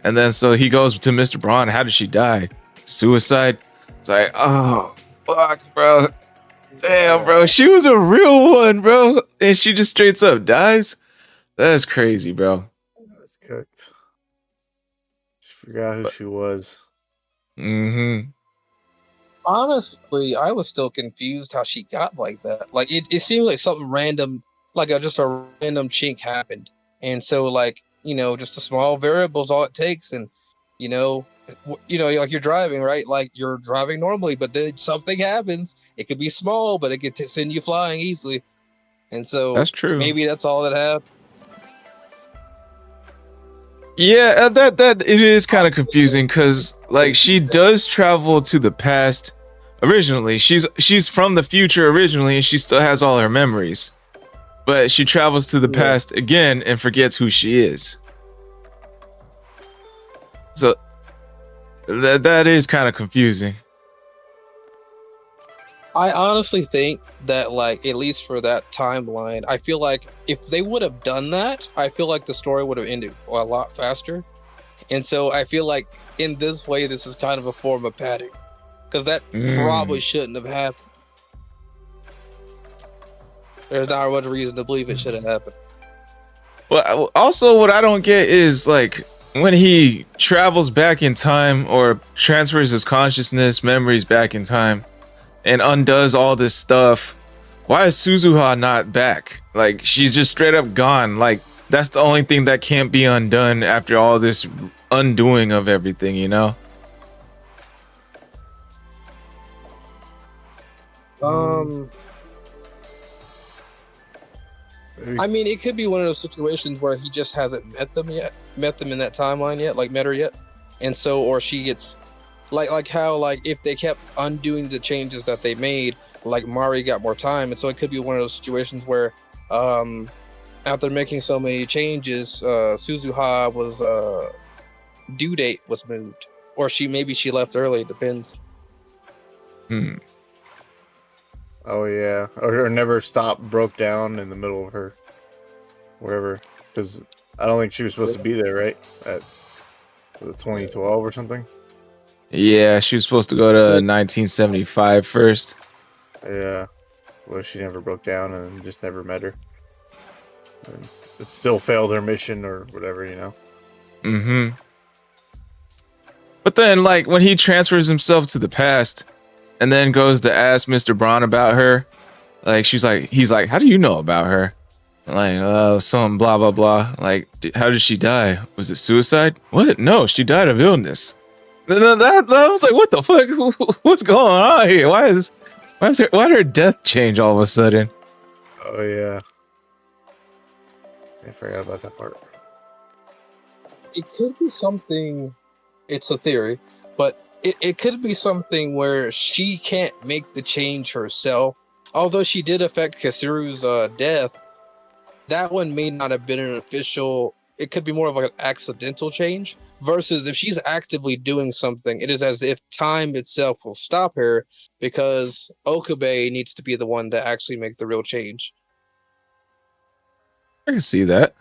And then so he goes to Mr. Braun. How did she die? Suicide? It's like, oh fuck, bro. Damn, bro. She was a real one, bro, and she just straight up dies. That's crazy, bro.
That's cooked. Forgot who she was.
Honestly, I was still confused how she got like that. Like it seemed like something random, like just a random chink happened. And so like, just a small variable is all it takes. And like you're driving, right? Like you're driving normally, but then something happens. It could be small, but it could send you flying easily. And so
that's true.
Maybe that's all that happened.
Yeah, that it is kind of confusing, because like she does travel to the past originally. She's from the future originally, and she still has all her memories, but she travels to the past again and forgets who she is. So that is kind of confusing.
I honestly think that, like, at least for that timeline, I feel like if they would have done that, I feel like the story would have ended a lot faster. And so I feel like in this way, this is kind of a form of padding, because that probably shouldn't have happened. There's not much reason to believe it should have happened.
Well, also what I don't get is like when he travels back in time or transfers his consciousness, memories back in time, and undoes all this stuff, why is Suzuha not back? Like, she's just straight up gone. Like, that's the only thing that can't be undone after all this undoing of everything,
I mean, it could be one of those situations where he just hasn't met them in that timeline yet, like met her yet. And so, or she gets like how, like, if they kept undoing the changes that they made, like Mari got more time. And so it could be one of those situations where after making so many changes, Suzuha was due date was moved, or maybe she left early. It depends.
Oh yeah, or never stopped, broke down in the middle of her wherever, because I don't think she was supposed to be there, right? At was it 2012 or something?
Yeah, she was supposed to go to 1975 first.
Yeah, well, she never broke down and just never met her. And it still failed her mission or whatever,
But then, like, when he transfers himself to the past and then goes to ask Mr. Braun about her, like, he's like, how do you know about her? Like, some blah blah blah. Like, how did she die? Was it suicide? What? No, she died of illness. That I was like, what the fuck? What's going on here? Why did her death change all of a sudden?
Oh yeah, I forgot about that part.
It could be something. It's a theory, but it could be something where she can't make the change herself. Although she did affect Kasuru's death, that one may not have been an official it could be more of like an accidental change versus if she's actively doing something, it is as if time itself will stop her because Okabe needs to be the one to actually make the real change.
I can see that.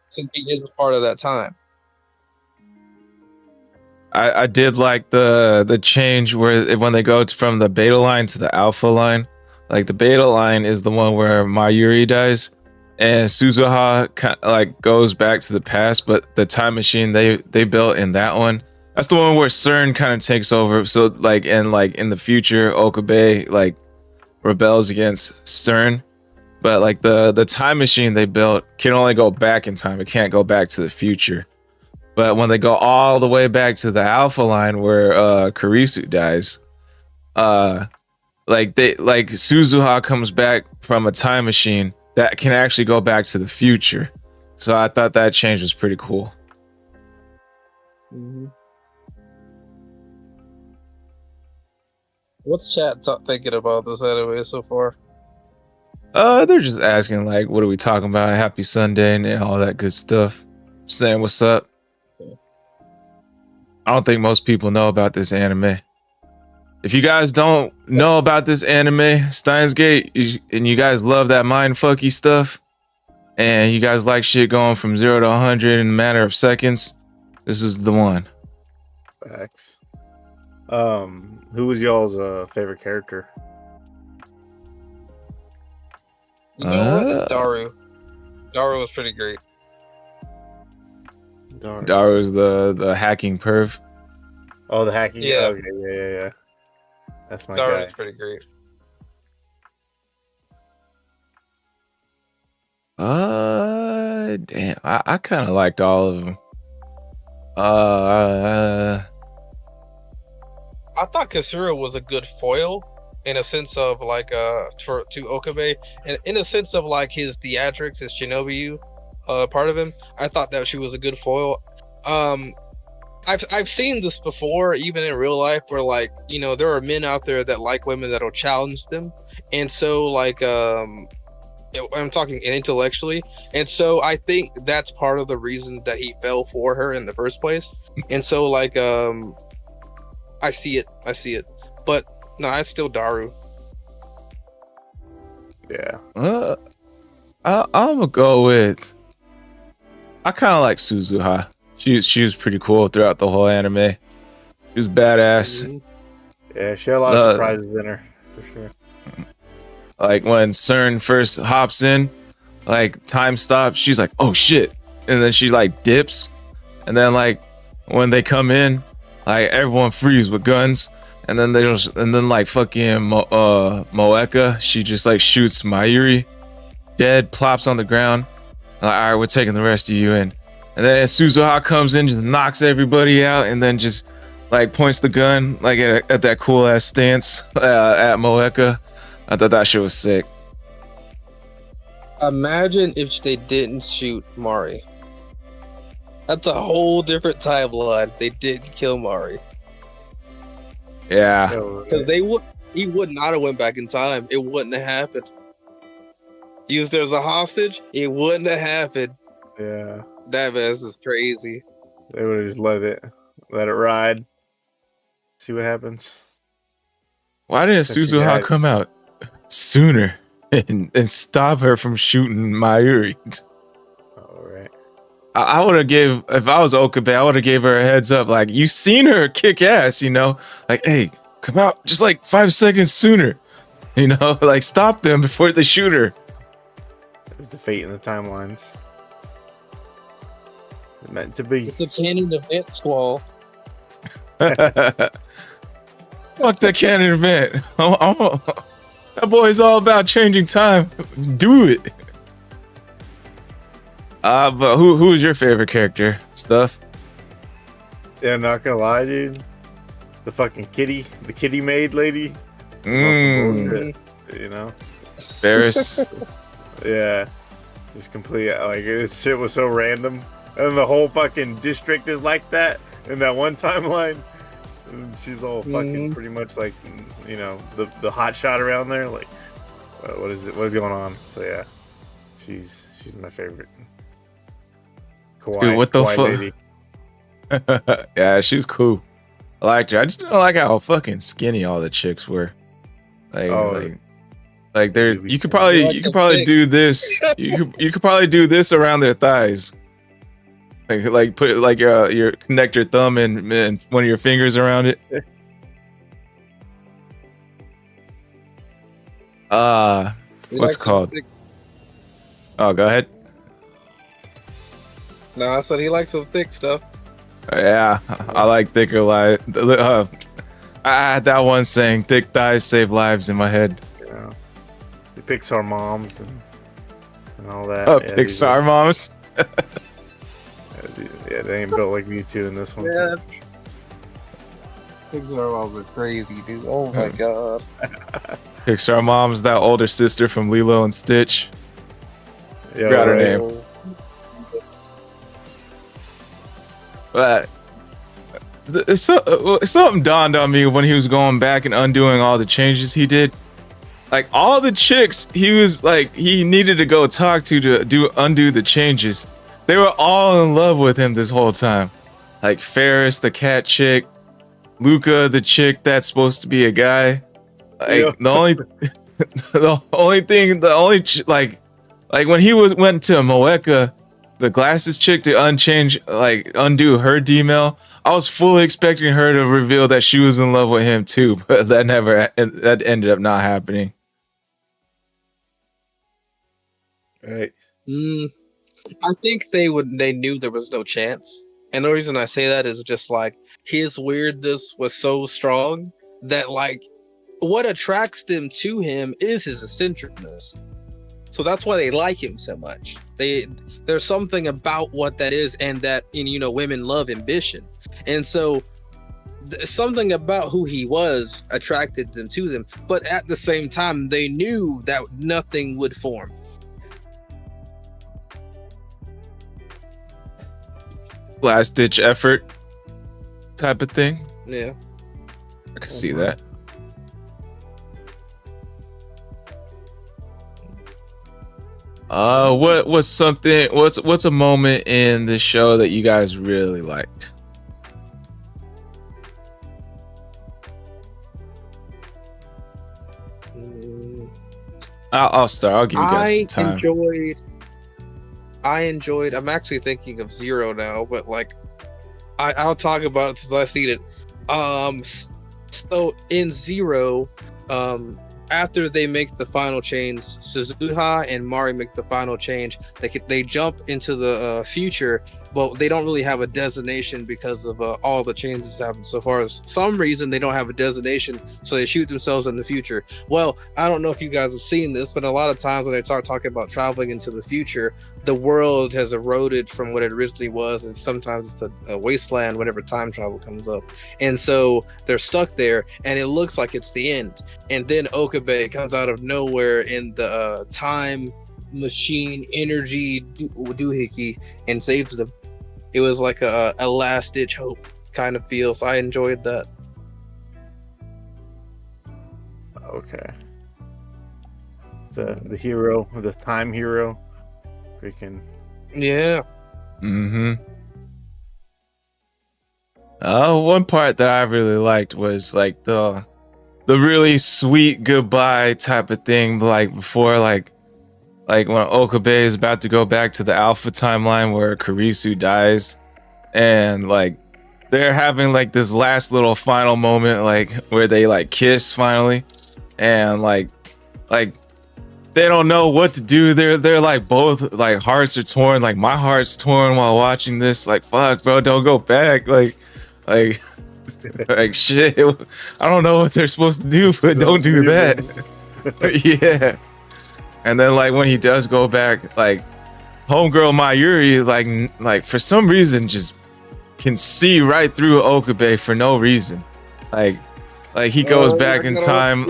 Since he is a part of that time.
I did like the change where when they go from the beta line to the alpha line. Like the beta line is the one where Mayuri dies, and Suzuha like goes back to the past, but the time machine they built in that one, that's the one where CERN kind of takes over. So like in the future, Okabe like rebels against CERN, but like the time machine they built can only go back in time. It can't go back to the future. But when they go all the way back to the alpha line where Kurisu dies, like Suzuha comes back from a time machine that can actually go back to the future. So I thought that change was pretty cool.
Mm-hmm. What's chat thinking about this anime so far?
They're just asking like, what are we talking about? Happy Sunday and all that good stuff. Saying what's up. I don't think most people know about this anime. If you guys don't know about this anime, Steins Gate, and you guys love that mindfucky stuff, and you guys like shit going from 0 to 100 in a matter of seconds, this is the one.
Facts. Who was y'all's favorite character?
You know what? It's Daru. Daru was pretty great.
Daru's the hacking perv.
Oh, the hacking.
Yeah.
Okay, yeah. That's my
Daru's
guy.
pretty great.
Damn. I kind of liked all of them.
I thought Kasura was a good foil in a sense of like to Okabe, and in a sense of like his theatrics, his Shinobi part of him. I thought that she was a good foil. I've seen this before, even in real life, where like, you know, there are men out there that like women that'll challenge them, and so like I'm talking intellectually, and so I think that's part of the reason that he fell for her in the first place. And so like I see it, but no, it's still Daru.
Yeah.
I'm gonna go with. I kind of like Suzuha. She was pretty cool throughout the whole anime. She was badass.
Mm-hmm.
Yeah, she had a lot of surprises in her, for sure.
Like when CERN first hops in, like time stops, she's like, oh shit. And then she like dips. And then like when they come in, like everyone frees with guns. And then like fucking Moeka, she just like shoots Mayuri dead, plops on the ground. Like, all right, we're taking the rest of you in. And then Suzuha comes in, just knocks everybody out, and then just like points the gun like at that cool ass stance at Moeka. I thought that shit was sick.
Imagine if they didn't shoot Mari. That's a whole different timeline. They didn't kill Mari.
Yeah,
because he would not have went back in time. It wouldn't have happened. Used her as a hostage, it wouldn't have happened.
Yeah,
that mess is crazy.
They would have just let it ride. See what happens.
Why didn't Suzuha come out sooner and stop her from shooting Mayuri?
All right.
I would have gave, if I was Okabe, I would have gave her a heads up. Like, you seen her kick ass, you know? Like, hey, come out just like 5 seconds sooner. You know, like stop them before they shoot her.
There's the fate in the timelines. It's meant to be.
It's a canon event, Squall.
Fuck that canon event. That boy's all about changing time. Do it. But who's your favorite character? Stuff?
Yeah, not gonna lie, dude. The fucking kitty, the kitty maid lady. You know?
Ferris.
Yeah. Just complete, like, this shit was so random. And the whole fucking district is like that in that one timeline. And she's all fucking pretty much like, you know, the hot shot around there. Like, what is going on? So yeah, she's my favorite. Kawaii,
what the
Kawaii
fuck? Yeah, she was cool. I liked her. I just didn't like how fucking skinny all the chicks were. Like they're you could probably do this. You could probably do this around their thighs. Like put like your connect your thumb and one of your fingers around it. What's it called? Oh, go ahead.
No, I said he likes some thick stuff.
Yeah, I like thicker lives. I had that one saying, "Thick thighs save lives" in my head.
Yeah, the Pixar moms and all that.
Oh, yeah, Pixar moms.
Yeah, they ain't built like Mewtwo in this one.
Yeah. Pixar moms are crazy, dude. Oh my god.
Pixar mom's that older sister from Lilo and Stitch.
Yeah,
got her name. But something dawned on me when he was going back and undoing all the changes he did. Like all the chicks he was like he needed to go talk to undo the changes. They were all in love with him this whole time. Like Ferris, the cat chick, Luca, the chick that's supposed to be a guy. Like the only like when he went to Moeka, the glasses chick, to undo her D-mail, I was fully expecting her to reveal that she was in love with him too, but that ended up not happening.
Right.
I think they knew there was no chance. And the reason I say that is just like his weirdness was so strong that like what attracts them to him is his eccentricness. So that's why they like him so much. There's something about what that is, and that women love ambition, and so something about who he was attracted them to them. But at the same time, they knew that nothing would form.
Last ditch effort type of thing.
Yeah,
I can see that. What's a moment in the show that you guys really liked? I'll start. I'll give you guys some time.
I enjoyed. I'm actually thinking of Zero now, but like, I'll talk about it since I've seen it. So in Zero, after they make the final change, Suzuha and Mari make the final change. They jump into the future, but they don't really have a designation because of all the changes that happened so far. As some reason they don't have a designation, so they shoot themselves in the future. Well, I don't know if you guys have seen this, but a lot of times when they start talking about traveling into the future, the world has eroded from what it originally was, and sometimes it's a wasteland whenever time travel comes up. And so they're stuck there, and it looks like it's the end. And then Okabe comes out of nowhere in the time machine energy doohickey and saves them. It was like a last ditch hope kind of feel, so I enjoyed that.
Okay. The hero, the time hero. Freaking.
Yeah.
One part that I really liked was like the really sweet goodbye type of thing, like before like when Okabe is about to go back to the Alpha timeline where Kurisu dies, and like they're having like this last little final moment, like where they like kiss finally, and like they don't know what to do. They're like both like hearts are torn. Like my heart's torn while watching this. Like fuck, bro, don't go back. Like shit. I don't know what they're supposed to do, but don't do that. Yeah. And then like when he does go back, like homegirl Mayuri, like for some reason just can see right through Okabe for no reason. Like he goes back in time.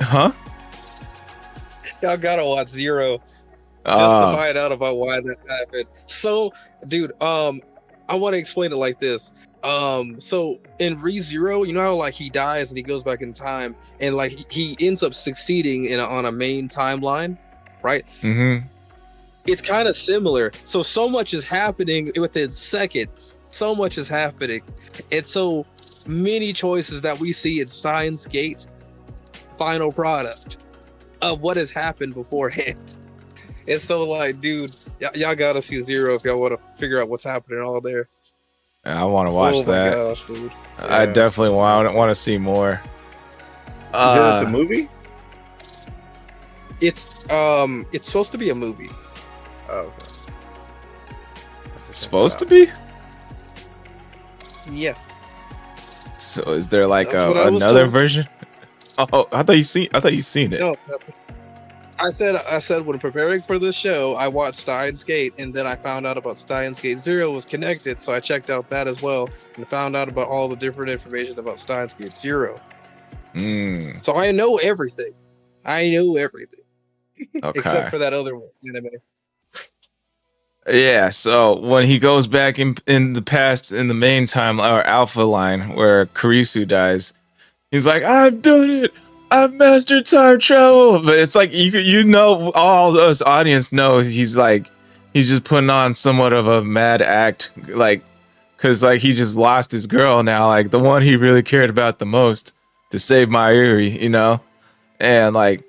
Huh?
Y'all gotta watch Zero just to find out about why that happened. So, dude, I want to explain it like this. So in ReZero, you know how like he dies and he goes back in time, and like he ends up succeeding on a main timeline, right? it's kind of similar. So much is happening within seconds. So much is happening, and so many choices that we see in Steins Gate's final product of what has happened beforehand. And so, like, dude, y'all gotta see Zero if y'all want to figure out what's happening all there.
I want to watch that.
Gosh, dude.
I definitely want to see more.
Is that the movie?
It's supposed to be a movie.
Oh, okay.
It's supposed to be.
Yeah.
So is there like
another
version? Oh, I thought you seen it.
No, I said when preparing for this show, I watched Steins Gate, and then I found out about Steins Gate Zero was connected, so I checked out that as well, and found out about all the different information about Steins Gate Zero. So I know everything.
Okay.
Except for that other one, anime.
Yeah, so when he goes back in the past, in the main time or Alpha line where Kurisu dies, he's like, "I've done it. I've mastered time travel." But it's like you know, all us audience knows he's just putting on somewhat of a mad act, like, because like he just lost his girl now, like the one he really cared about the most, to save Mayuri, you know, and like.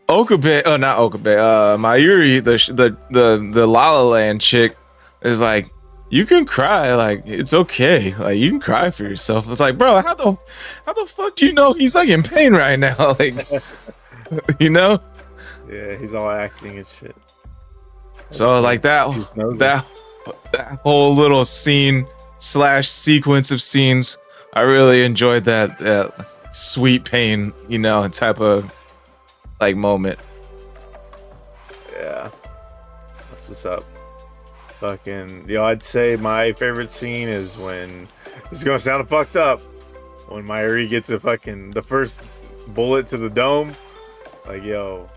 Okabe, not Okabe, Mayuri, the La La Land chick, is like, you can cry, like it's okay, like you can cry for yourself. It's like, bro, how the fuck do you know he's like in pain right now, like, you know?
Yeah, he's all acting and shit.
So like that whole little scene / sequence of scenes, I really enjoyed that sweet pain, you know, type of. Like moment.
Yeah, that's what's up. Fucking, I'd say my favorite scene is when, it's gonna sound fucked up, when Mayuri gets the first bullet to the dome. Like, yo,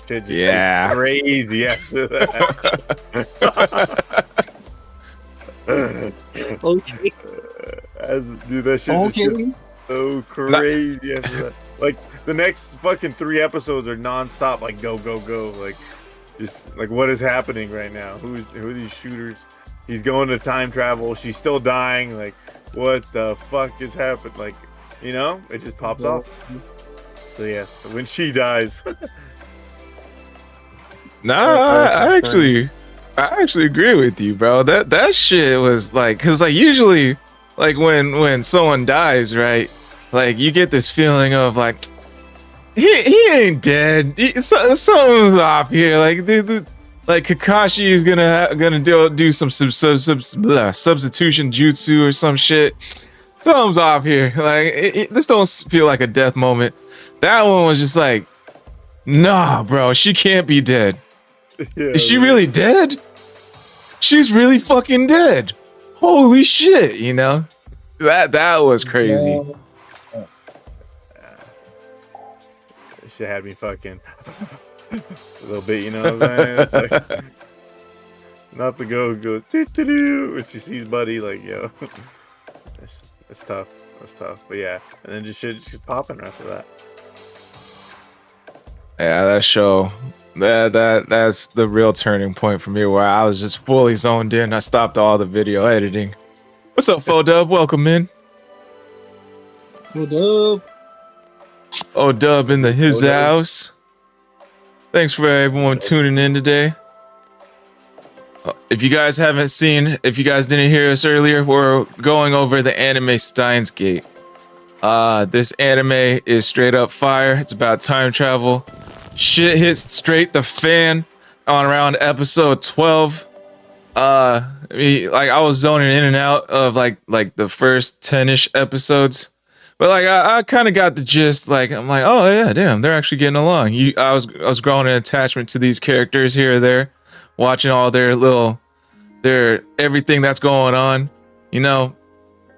shit just gets crazy after that.
Okay.
Dude, that shit just gets so crazy after that. Like, the next fucking 3 episodes are non-stop, like go, like just like what is happening right now? Who are these shooters? He's going to time travel. She's still dying. Like, what the fuck is happening? Like, you know, it just pops off. So yes, when she dies.
I actually agree with you, bro. That shit was like, cause like usually, like when someone dies, right? Like you get this feeling of like. He ain't dead. Something's off here. Like like Kakashi is gonna do some substitution jutsu or some shit. Something's off here. Like this don't feel like a death moment. That one was just like, nah, bro. She can't be dead.
Yeah,
is she really dead? She's really fucking dead. Holy shit! You know, that was crazy.
Yeah. Shit had me fucking a little bit, you know what I'm saying? Like, not to go doo-doo-doo when she sees Buddy, like, yo, it's tough. It's tough, but yeah, and then just shit just popping after that.
Yeah, that show, that's the real turning point for me, where I was just fully zoned in. I stopped all the video editing. What's up, Fodub? Welcome in.
Fodub.
Dub in his house. Thanks for everyone tuning in today. If you guys didn't hear us earlier, we're going over the anime Steins Gate. This anime is straight up fire. It's about time travel. Shit hits straight the fan on around episode 12. I was zoning in and out of like the first 10-ish episodes. But like I kind of got the gist. Like I'm like, oh yeah, damn, they're actually getting along. I was growing an attachment to these characters here or there, watching all their everything that's going on, you know,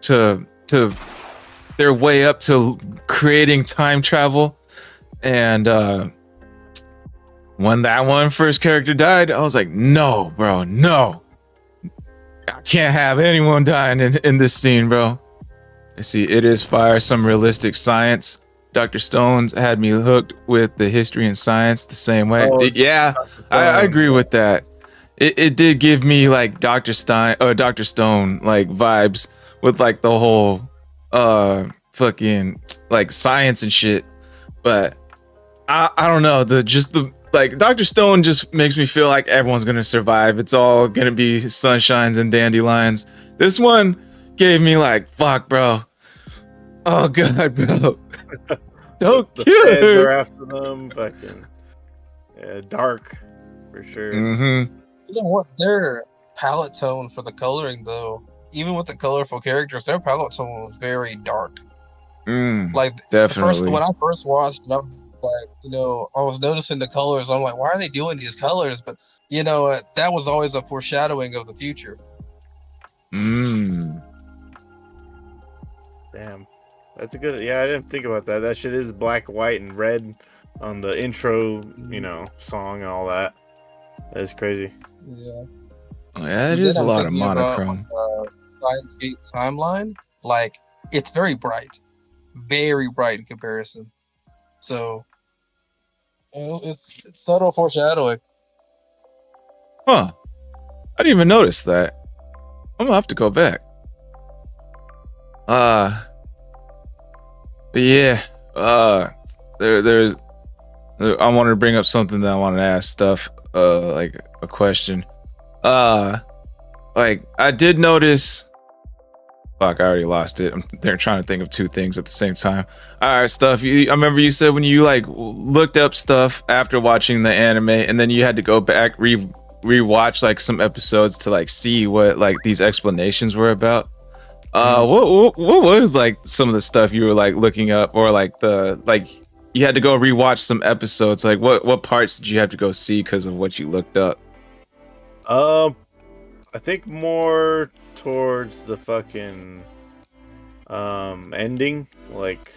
to their way up to creating time travel. And when that one first character died, I was like, no, bro, no, I can't have anyone dying in this scene, bro. Let's see, it is fire, some realistic science. Dr. Stones had me hooked with the history and science the same way. I agree with that. it did give me like Dr. Stein or Dr. Stone like vibes with like the whole fucking like science and shit. But I don't know, the like Dr. Stone just makes me feel like everyone's gonna survive. It's all gonna be sunshines and dandelions. This one gave me like, fuck, bro. Oh god, bro. Don't
The
kill
feds
her.
are after them. Fucking dark for sure.
Mm-hmm.
You know what? Their palette tone for the coloring, though, even with the colorful characters, their palette tone was very dark. Like
Definitely.
when I first watched it, I was like, I was noticing the colors. I'm like, why are they doing these colors? But that was always a foreshadowing of the future.
Damn, that's a good. Yeah, I didn't think about that. That shit is black, white, and red on the intro, song and all that. That's crazy.
Yeah.
Oh, yeah, it
And
is
then
a
I'm
lot of
thinking about,
monochrome.
Steins Gate timeline. Like, it's very bright in comparison. So, it's subtle foreshadowing.
Huh. I didn't even notice that. I'm gonna have to go back. But yeah. There's I wanted to bring up something that I wanted to ask stuff. Like a question. Like I did notice. Fuck, I already lost it. They're trying to think of two things at the same time. All right, stuff. I remember you said when you like looked up stuff after watching the anime, and then you had to go back rewatch like some episodes to like see what like these explanations were about. What was like some of the stuff you were like looking up, or like you had to go rewatch some episodes? Like what parts did you have to go see because of what you looked up?
I think more towards the fucking ending, like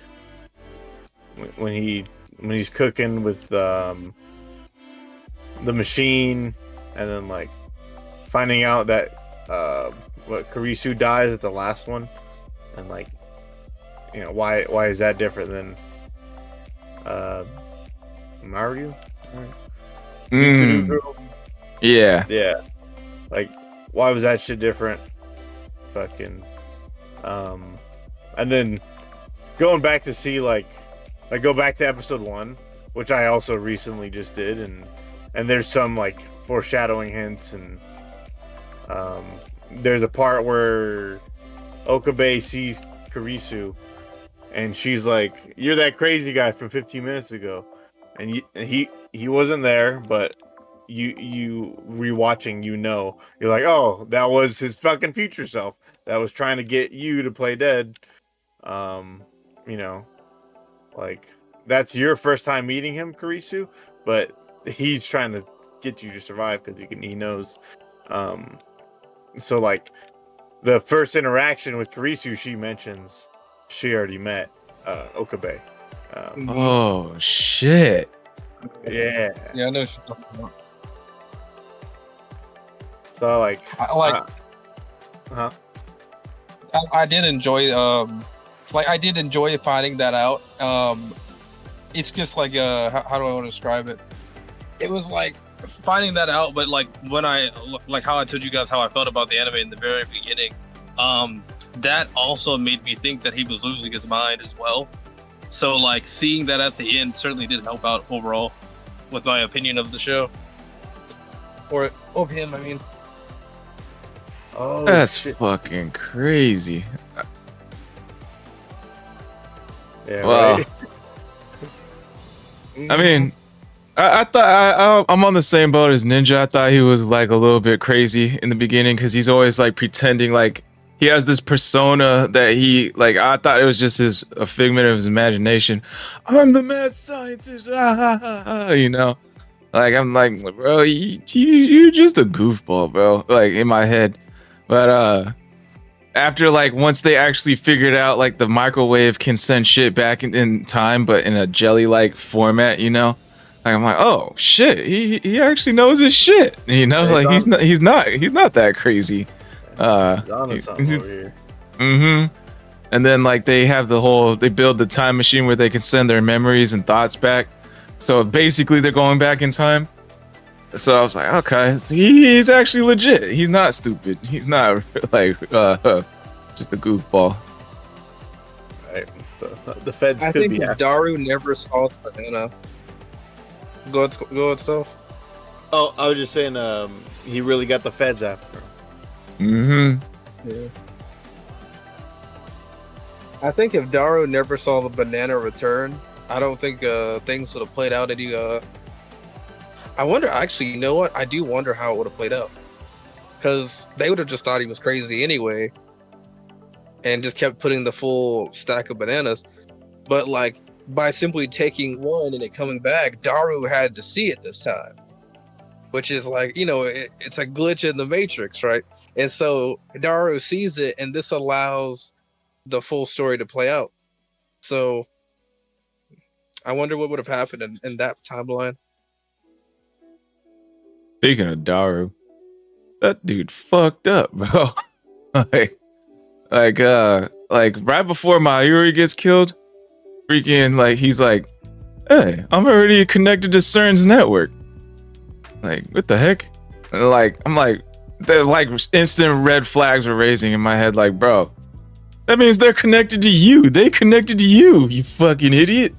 when he's cooking with the machine, and then like finding out that Kurisu dies at the last one, and like why is that different than Mario?
Yeah.
Like, why was that shit different? Fucking, and then going back to see like go back to episode 1, which I also recently just did, and there's some like foreshadowing hints, and there's a part where Okabe sees Kurisu, and she's like, "You're that crazy guy from 15 minutes ago," and he wasn't there, but you rewatching, you're like, oh, that was his fucking future self that was trying to get you to play dead. Like that's your first time meeting him, Kurisu, but he's trying to get you to survive because he knows. So like the first interaction with Kurisu, she mentions she already met Okabe.
Oh shit.
Yeah,
I know what you're talking about.
so like
I did enjoy I did enjoy finding that out. It's just like how do I want to describe it? It was like finding that out, but like when I like how I told you guys how I felt about the anime in the very beginning, that also made me think that he was losing his mind as well. So like seeing that at the end certainly did help out overall with my opinion of the show, or of him, I mean.
Oh,
That's
shit.
fucking crazy.
Yeah,
Well,
right?
I mean, I thought I'm on the same boat as Ninja. I thought he was like a little bit crazy in the beginning because he's always like pretending like he has this persona that he like. I thought it was just a figment of his imagination. I'm the mad scientist, Like I'm like, bro, you're just a goofball, bro. Like in my head, but after like once they actually figured out like the microwave can send shit back in time, but in a jelly-like format, like I'm like, oh shit, he actually knows his shit, like he's not that crazy.
He's on to something over here.
And then like they build the time machine where they can send their memories and thoughts back. So basically they're going back in time. So I was like, okay, he's actually legit. He's not stupid. He's not like just a goofball.
Right. The feds
I
could
think
be
if
after.
Daru never saw the banana, go ahead, stuff.
Oh, I was just saying, he really got the feds after him.
Mm-hmm.
Yeah. I think if Daru never saw the banana return, I don't think things would have played out any. I wonder. Actually, you know what? I do wonder how it would have played out, because they would have just thought he was crazy anyway, and just kept putting the full stack of bananas. But like by simply taking one and it coming back, Daru had to see it this time, which is like, you know, it's a glitch in the Matrix, right? And so Daru sees it, and this allows the full story to play out. So I wonder what would have happened in that timeline.
Speaking of Daru, that dude fucked up, bro. like right before Mayuri gets killed, freaking like he's like, hey, I'm already connected to CERN's network. Like, what the heck? And like, I'm like, the like instant red flags were raising in my head, like, bro, that means they're connected to you. They connected to you, you fucking idiot.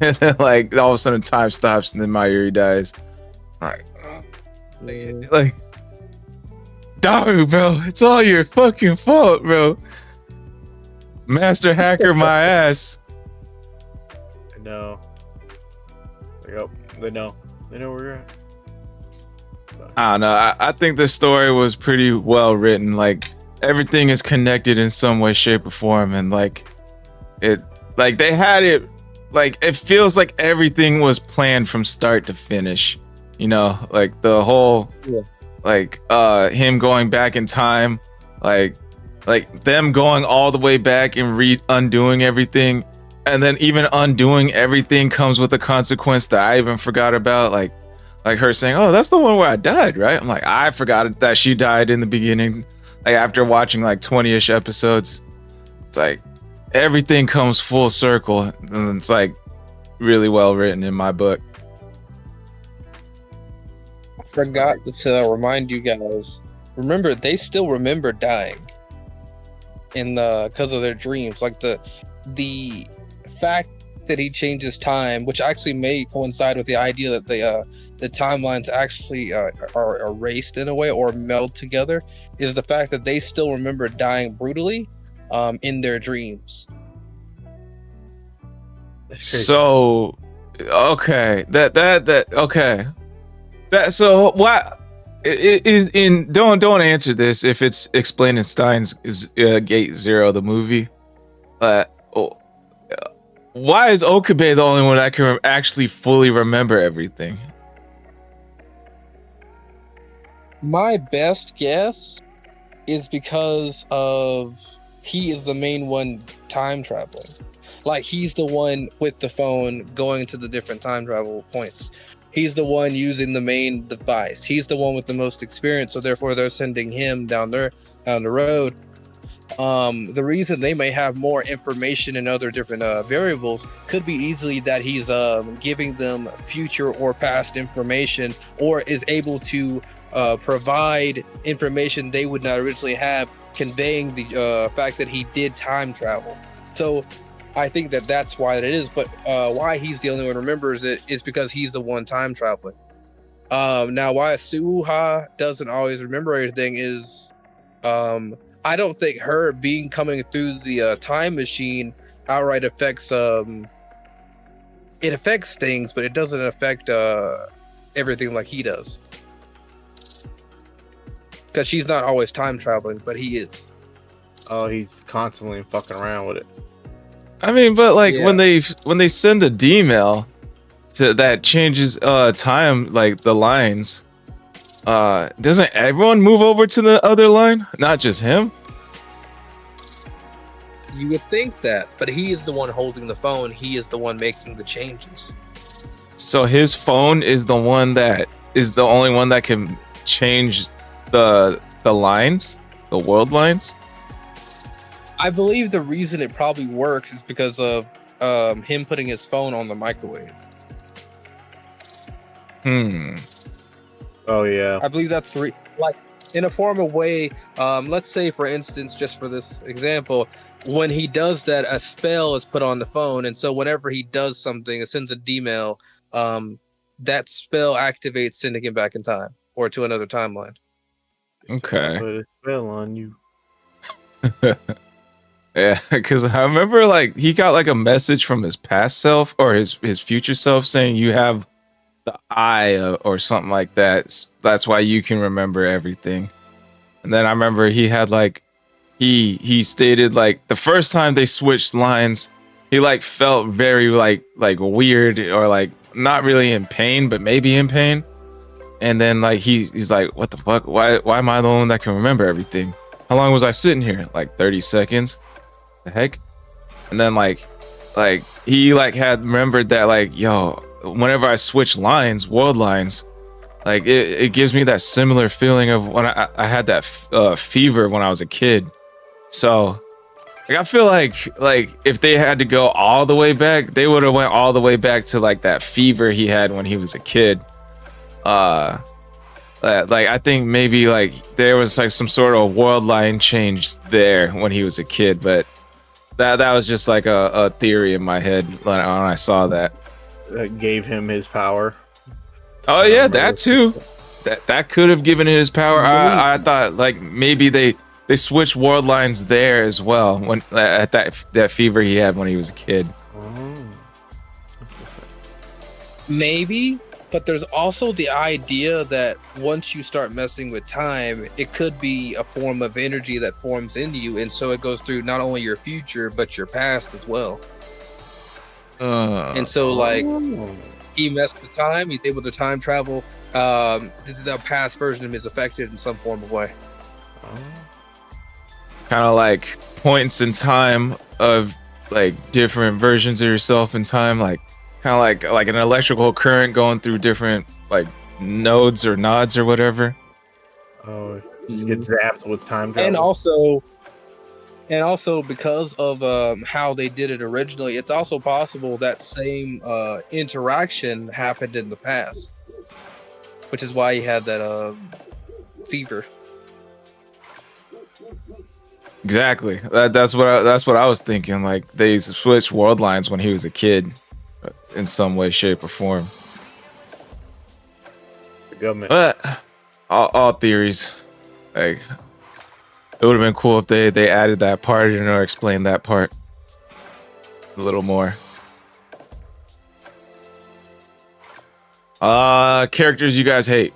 And then like all of a sudden time stops and then Mayuri dies. Like Daru, bro, it's all your fucking fault, bro. Master hacker my ass.
I know. Yep, they know. They know where you're at.
I don't know. I think the story was pretty well written. Like everything is connected in some way, shape, or form, and like they had it. Like it feels like everything was planned from start to finish. You know, like the whole, like him going back in time, like them going all the way back and undoing everything, and then even undoing everything comes with a consequence that I even forgot about. Like her saying, "Oh, that's the one where I died," right? I'm like, I forgot that she died in the beginning. Like after watching like 20-ish episodes, it's like everything comes full circle, and it's like really well written in my book.
I forgot to remind you guys. Remember, they still remember dying in because of their dreams. Like the fact that he changes time, which actually may coincide with the idea that the timelines actually are erased in a way or meld together, is the fact that they still remember dying brutally in their dreams.
So okay, that okay. That so what is in don't answer this if it's explained in Stein's Gate Zero, the movie. Why is Okabe the only one that can actually fully remember everything?
My best guess is because of he is the main one time traveling. Like he's the one with the phone going to the different time travel points. He's the one using the main device. He's the one with the most experience, so therefore they're sending him down the road. The reason they may have more information and other different variables could be easily that he's giving them future or past information, or is able to provide information they would not originally have, conveying the fact that he did time travel. So I think that's why it is, but why he's the only one who remembers it is because he's the one time traveling. Now why Suha doesn't always remember everything is I don't think her coming through the time machine outright affects it affects things, but it doesn't affect everything like he does. Because she's not always time traveling, but he is.
Oh, he's constantly fucking around with it.
I mean, but like when they send the D-mail to that changes time, like the lines, doesn't everyone move over to the other line, not just him?
You would think that, but he is the one holding the phone. He is the one making the changes.
So his phone is the one that is the only one that can change the lines, the world lines.
I believe the reason it probably works is because of him putting his phone on the microwave.
Oh yeah.
I believe that's like in a formal way. Let's say, for instance, just for this example, when he does that, a spell is put on the phone, and so whenever he does something, it sends a D-mail. That spell activates sending him back in time or to another timeline.
Okay.
Put a spell on you.
Yeah, because I remember like he got like a message from his past self or his future self saying you have the eye or something like that. That's why you can remember everything. And then I remember he had like he stated like the first time they switched lines, he like felt very like weird or like not really in pain, but maybe in pain. And then like he's like, what the fuck? Why am I the one that can remember everything? How long was I sitting here? Like 30 seconds. The heck? And then like he like had remembered that like, yo, whenever I switch lines, world lines, like it gives me that similar feeling of when I had that fever when I was a kid. So like I feel like if they had to go all the way back, they would have went all the way back to like that fever he had when he was a kid. Like I think maybe like there was like some sort of world line change there when he was a kid, but that was just like a theory in my head when I saw that.
That gave him his power.
Oh yeah, that too. That could have given it his power. I thought like maybe they switched world lines there as well when at that fever he had when he was a kid.
Maybe, but there's also the idea that once you start messing with time, it could be a form of energy that forms in you, and so it goes through not only your future but your past as well. And so like he messed with time, he's able to time travel. The past version of him is affected in some form of way.
Kind of like points in time of like different versions of yourself in time, like kind of like an electrical current going through different like nodes or nods or whatever.
Oh, you get zapped with time travel.
And also because of how they did it originally, it's also possible that same interaction happened in the past, which is why he had that fever.
Exactly. That's what I was thinking. Like they switched world lines when he was a kid, in some way, shape, or form.
The government.
But all theories. Like it would have been cool if they added that part or explained that part a little more. Characters you guys hate.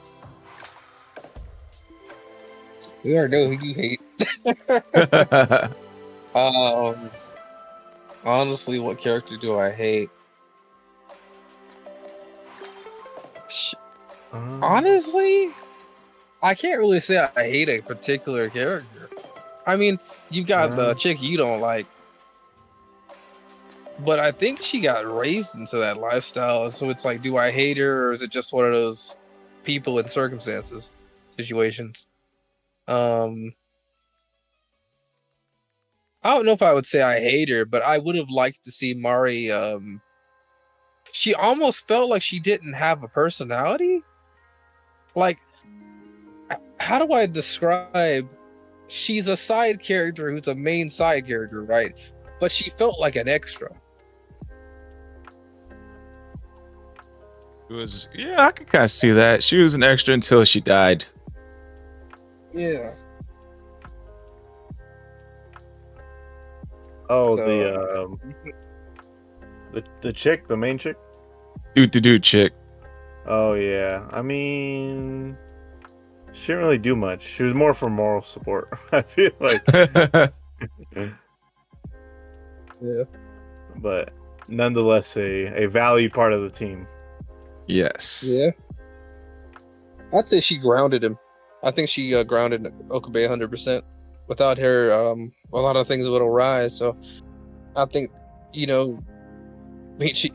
We already know who you hate. Honestly, what character do I hate? Honestly, I can't really say I hate a particular character. I mean, you've got the chick you don't like, but I think she got raised into that lifestyle. So it's like, do I hate her, or is it just one of those people and circumstances situations? I don't know if I would say I hate her, but I would have liked to see Mari. She almost felt like she didn't have a personality. Like, how do I describe? She's a side character who's a main side character, right? But she felt like an extra.
It was, yeah, I could kind of see that. She was an extra until she died.
Yeah.
Oh, the chick, the main chick.
Dude, chick.
Oh yeah, I mean, she didn't really do much. She was more for moral support. I feel like.
Yeah.
But nonetheless, a valued part of the team.
Yes.
Yeah. I'd say she grounded him. I think she grounded Okabe 100%. Without her, a lot of things would arise. So I think, I mean, she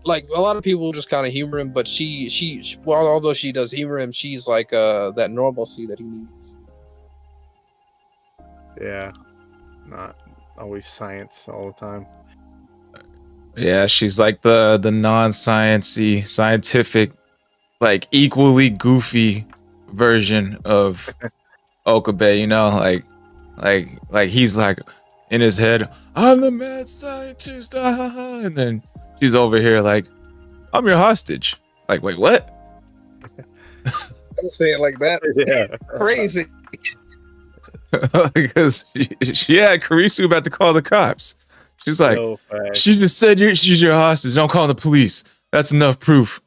like a lot of people just kind of humor him, but she well, although she does humor him, she's like that normalcy that he needs.
Yeah, not always science all the time.
Yeah, she's like the non-sciencey, scientific like equally goofy version of Okabe, you know, like he's like in his head, I'm the mad scientist, and then she's over here like, I'm your hostage. Like, wait, what?
Don't say it like that.
Yeah.
Crazy.
Because she had Kurisu about to call the cops. She's like,
So fast.
she just said she's your hostage. Don't call the police. That's enough proof.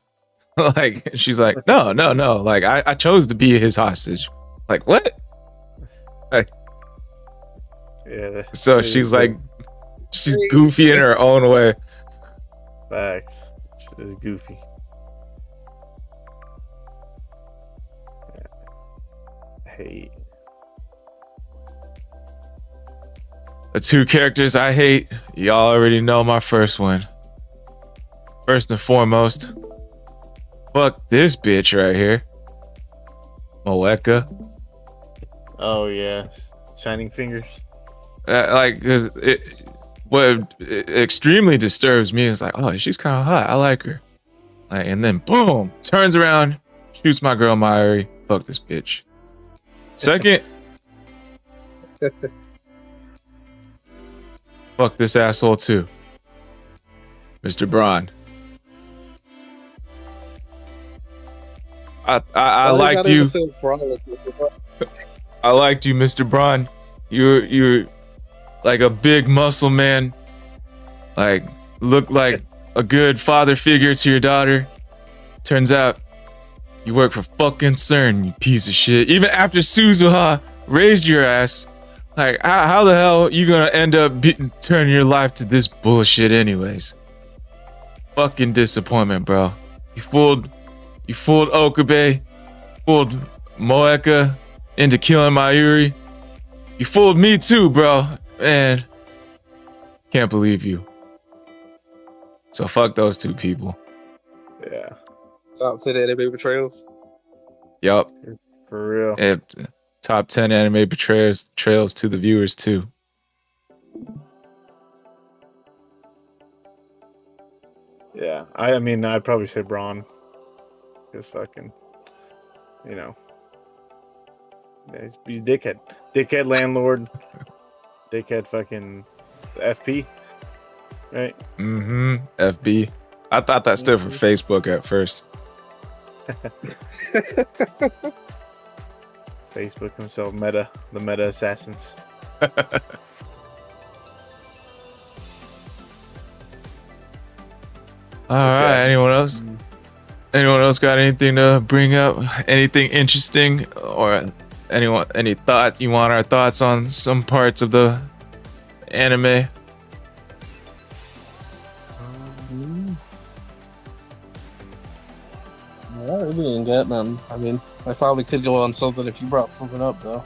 Like, she's like, no. Like, I chose to be his hostage. Like, what?
Yeah.
So she's like, she's goofy in her own way.
Facts. Shit is goofy. Hey.
The two characters I hate, y'all already know my first one. First and foremost, fuck this bitch right here. Moeka.
Oh yeah. Shining fingers.
Like, cause what extremely disturbs me is like, oh, she's kind of hot. I like her. Like, and then boom, turns around, shoots my girl Mayuri. Fuck this bitch. Second, fuck this asshole too, Mr. Braun. I liked you. I liked you, Mr. Braun. You're like a big muscle man. Like, look like a good father figure to your daughter. Turns out you work for fucking CERN, you piece of shit. Even after Suzuha raised your ass, like, how the hell you gonna end up turning your life to this bullshit anyways? Fucking disappointment, bro. You fooled Okabe, fooled Moeka into killing Mayuri. You fooled me too, bro. Man, can't believe you. So fuck those two people.
Yeah.
Top 10 anime betrayals.
Yup.
For real.
And top 10 anime betrayals to the viewers too.
Yeah. I mean, I'd probably say Braun. Just fucking, you know. Yeah, he's a dickhead. Dickhead landlord. Dickhead fucking FP. Right?
Mm-hmm. FB. I thought that stood for Facebook at first.
Facebook himself, the meta assassins.
All right. Anyone else? Anyone else got anything to bring up? Anything interesting, or any thought you want our thoughts on some parts of the anime?
I really ain't got none. I mean, I probably could go on something if you brought something up, though.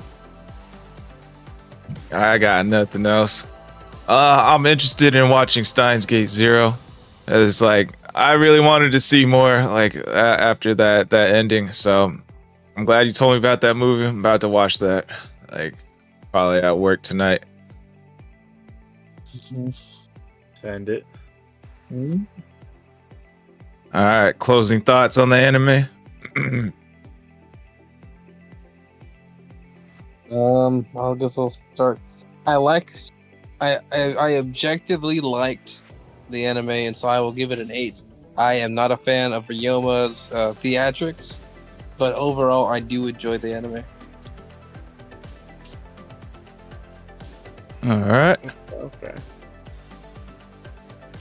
I got nothing else. I'm interested in watching Steins Gate Zero. It's like, I really wanted to see more, like, after that ending. So I'm glad you told me about that movie. I'm about to watch that, like, probably at work tonight.
Send it.
All right, closing thoughts on the anime.
I guess I'll start. I objectively liked the anime, and so I will give it an 8. I am not a fan of Ryoma's theatrics, but overall, I do enjoy the anime.
All right.
Okay.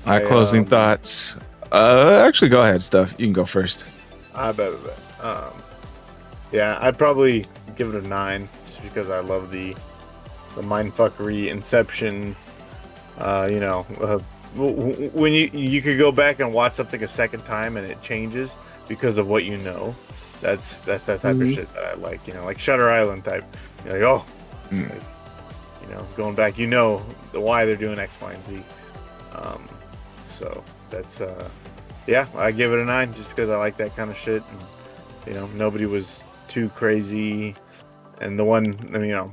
My closing thoughts. Actually, go ahead, Stuff. You can go first.
I bet. Yeah, I'd probably give it a 9 just because I love the mindfuckery Inception. You know, when you could go back and watch something a second time and it changes because of what you know. That's that type of shit that I like. You know, like Shutter Island type. You're like, oh, like, you know, going back, you know why they're doing X, Y, and Z. So that's yeah, I give it a 9 just because I like that kind of shit. And, you know, nobody was too crazy, and the one, I mean, you know,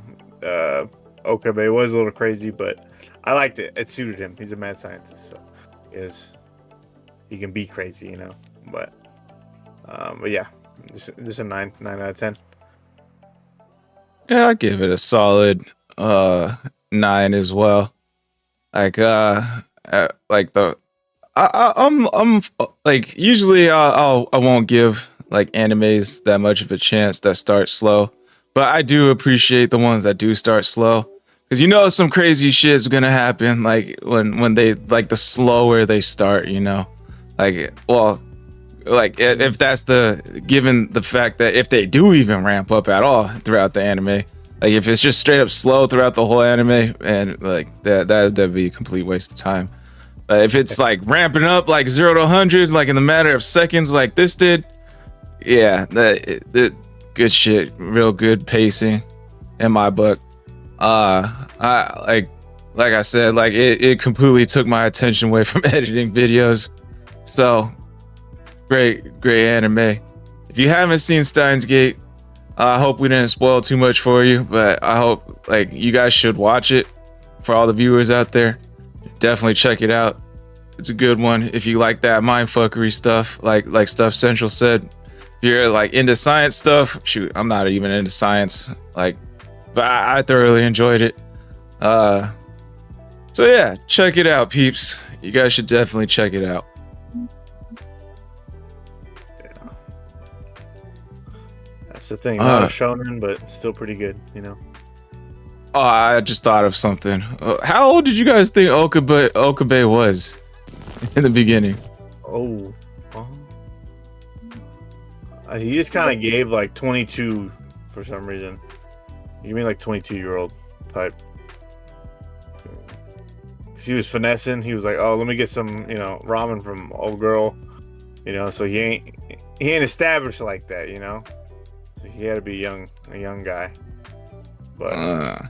Okabe was a little crazy, but I liked it. It suited him. He's a mad scientist, so he can be crazy, you know. But But yeah, just a 9 out of 10.
Yeah, I'd give it a solid 9 as well. Like like the I'm like usually I won't give like animes that much of a chance that start slow, but I do appreciate the ones that do start slow, because you know some crazy shit's gonna happen like when they like the slower they start, you know, like well like if that's the given the fact that if they do even ramp up at all throughout the anime, like if it's just straight up slow throughout the whole anime, and like that'd be a complete waste of time. If it's like ramping up like 0 to 100 like in the matter of seconds like this did, yeah, that good shit, real good pacing in my book. I like I said, like it completely took my attention away from editing videos. So great anime. If you haven't seen Steins Gate, I hope we didn't spoil too much for you, but I hope like you guys should watch it. For all the viewers out there, definitely check it out. It's a good one if you like that mindfuckery stuff, like Stuff Central said. If you're like into science stuff, shoot, I'm not even into science, like, but I thoroughly enjoyed it. So yeah, check it out, peeps. You guys should definitely check it out.
That's the thing, not a shonen, but still pretty good, you know.
Oh, I just thought of something. How old did you guys think Okabe was in the beginning?
Oh, he just kind of gave like 22 for some reason. You mean like 22-year-old type? He was finessing. He was like, "Oh, let me get some, you know, ramen from old girl," you know. So he ain't established like that, you know. So he had to be a young guy. But I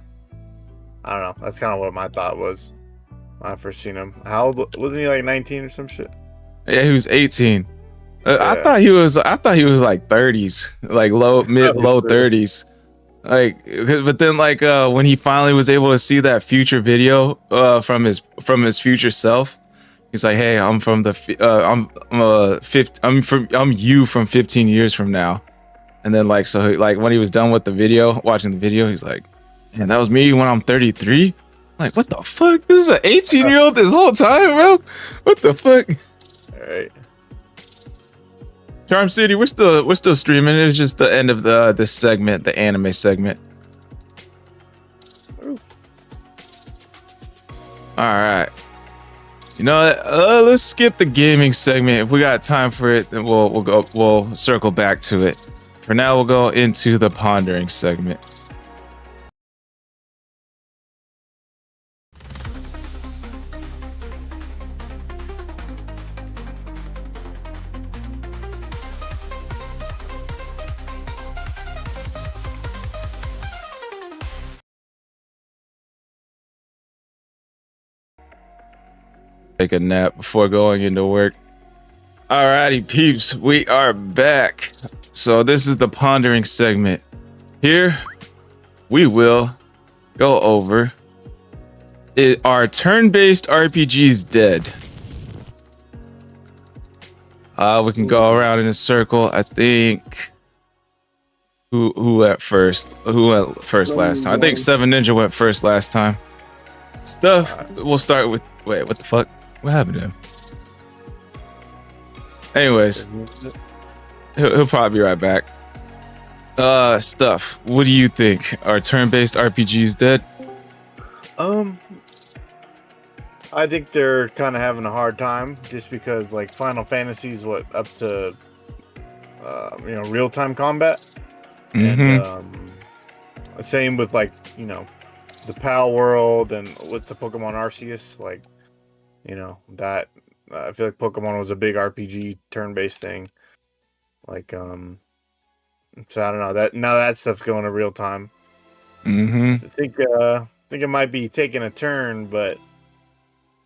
don't know. That's kind of what my thought was when I first seen him. How old wasn't he? Like 19 or some shit?
Yeah, he was 18.
Yeah.
I thought he was like 30s, like low 30s. Like, but then like when he finally was able to see that future video from his future self, he's like, "Hey, I'm from the I'm you from 15 years from now." And then like so like when he was done with the video, watching the video, he's like, "Man, that was me when I'm 33." Like, what the fuck? This is an 18-year-old this whole time, bro. What the fuck?
All right.
Charm City, we're still streaming. It's just the end of this segment, the anime segment.
Ooh.
All right. You know what? Let's skip the gaming segment. If we got time for it, then we'll circle back to it. For now, we'll go into the pondering segment. Take a nap before going into work. Alrighty, peeps, we are back. So this is the pondering segment. Here, we will go over are turn-based RPGs dead? We can go around in a circle. I think who went first? Who went first last time? I think Seven Ninja went first last time. Stuff. We'll start with. Wait, what the fuck? What happened to him? Anyways, he'll probably be right back. Stuff. What do you think? Are turn-based RPGs dead?
I think they're kind of having a hard time just because like Final Fantasy's up to real-time combat. And same with like, the PAL world and what's the Pokemon Arceus, like, that I feel like Pokemon was a big RPG turn-based thing. Like, so I don't know that now that stuff's going to real time. I think it might be taking a turn, but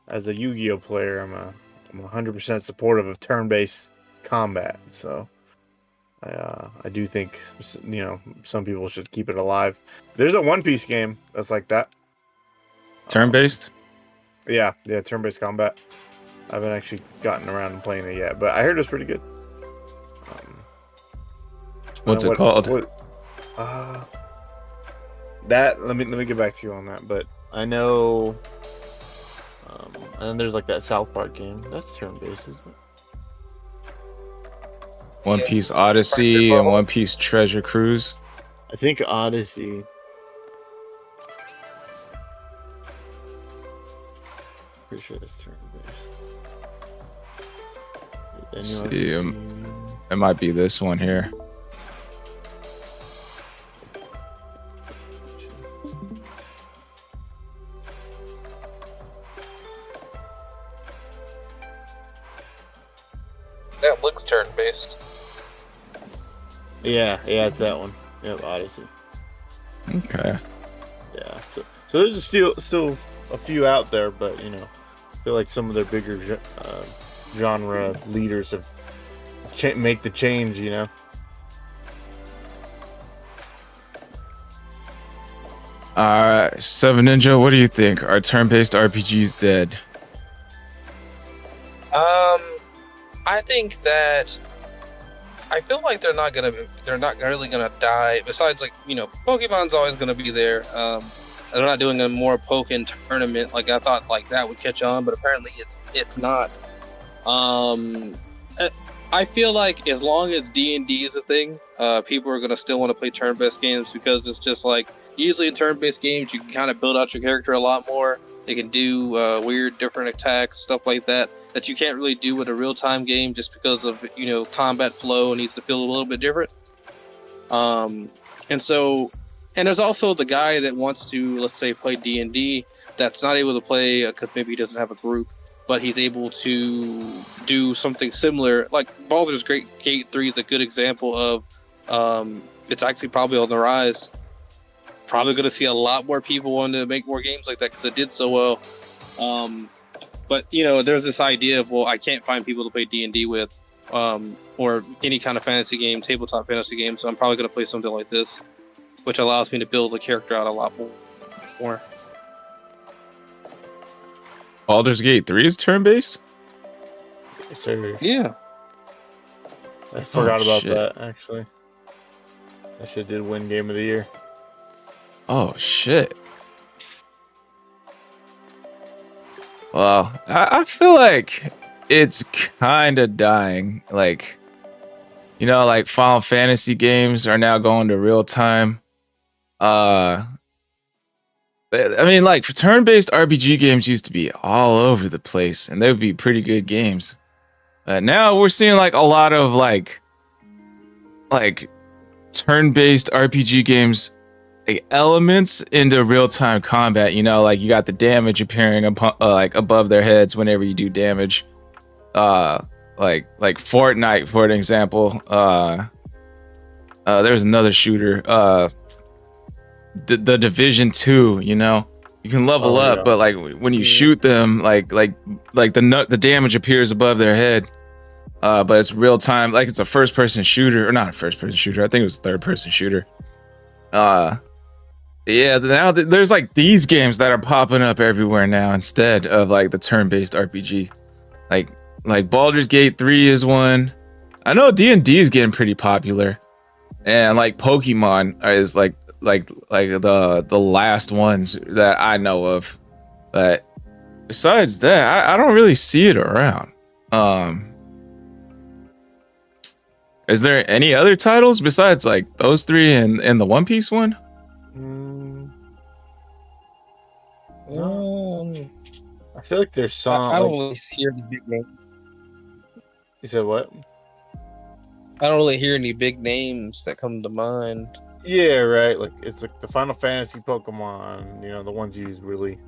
as a Yu-Gi-Oh player, I'm 100% supportive of turn-based combat. So I do think some people should keep it alive. There's a One Piece game that's like that.
Turn-based?
Yeah, turn-based combat. I haven't actually gotten around and playing it yet, but I heard it was pretty good.
What's it called?
That let me get back to you on that. But I know, and then there's like that South Park game. That's turn-based, isn't it?
One Piece Odyssey and One Piece Treasure Cruise.
I think Odyssey. Pretty sure it's turn-based.
See, it might be this one here.
That looks turn-based.
Yeah, it's that one. Yep, Odyssey.
Okay.
Yeah, so there's still a few out there, but I feel like some of their bigger genre leaders have make the change.
Seven Ninja, what do you think? Are turn-based RPGs dead?
I think that I feel like they're not really gonna die. Besides, Pokemon's always gonna be there. They're not doing a more Pokken tournament. Like I thought, that would catch on, but apparently it's not. I feel like as long as D&D is a thing, people are gonna still want to play turn-based games because it's just usually in turn-based games you can kind of build out your character a lot more. They can do weird, different attacks, stuff like that you can't really do with a real-time game just because of combat flow needs to feel a little bit different. And there's also the guy that wants to, let's say, play D&D that's not able to play because maybe he doesn't have a group, but he's able to do something similar. Like Baldur's Gate 3 is a good example of it's actually probably on the rise. Probably going to see a lot more people wanting to make more games like that because it did so well. But there's this idea of, well, I can't find people to play D&D with, or any kind of fantasy game, tabletop fantasy game. So I'm probably going to play something like this, which allows me to build the character out a lot more.
Baldur's Gate 3 is turn-based?
Yes, sir.
Yeah.
I forgot about that, actually. That shit did win Game of the Year.
Oh, shit. Well, I feel like it's kind of dying. Final Fantasy games are now going to real time. For turn-based RPG games used to be all over the place, and they would be pretty good games. Now we're seeing a lot of turn-based RPG games, elements into real-time combat. You got the damage appearing above their heads whenever you do damage. Like Fortnite, for an example. There's another shooter. The Division 2, you can level up, but when you shoot them, the damage appears above their head. But it's real time, it's a first person shooter, or not a first person shooter. I think it was a third person shooter. Yeah, now there's these games that are popping up everywhere now instead of the turn-based RPG. Like Baldur's Gate 3 is one. I know D&D is getting pretty popular, and Pokemon is the last ones that I know of. But besides that, I don't really see it around. Is there any other titles besides those three and the One Piece one?
I feel like there's some.
I don't really hear the big names.
You said what?
I don't really hear any big names that come to mind.
Yeah, right. It's the Final Fantasy Pokemon, the ones you really,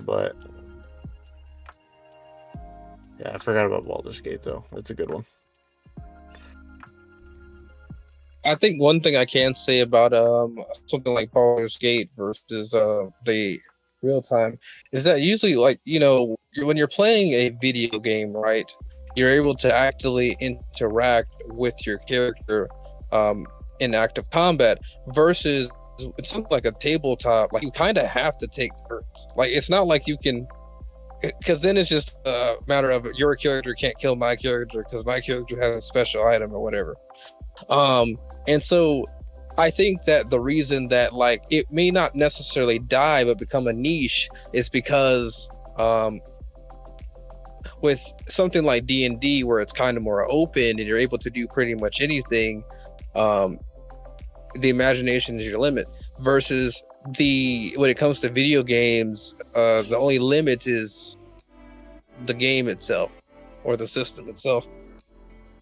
But yeah, I forgot about Baldur's Gate though. That's a good one.
I think one thing I can say about something like Baldur's Gate versus the real time is that usually when you're playing a video game, right, you're able to actively interact with your character in active combat versus it's something like a tabletop. You kind of have to take turns. It's not like you can. because then it's just a matter of your character can't kill my character because my character has a special item or whatever. And so I think that the reason that like it may not necessarily die but become a niche is because with something like D&D where it's kind of more open and you're able to do pretty much anything, the imagination is your limit, versus when it comes to video games, the only limit is the game itself or the system itself.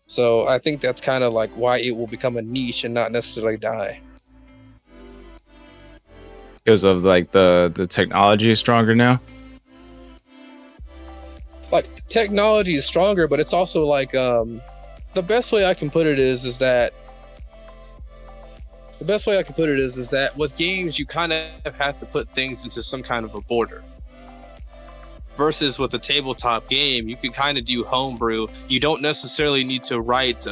So I think that's kind of like why it will become a niche and not necessarily die.
Because of like the technology is stronger now.
Like technology is stronger, but it's also like the best way I can put it is that with games you kind of have to put things into some kind of a border. Versus with a tabletop game, you can kind of do homebrew. You don't necessarily need to write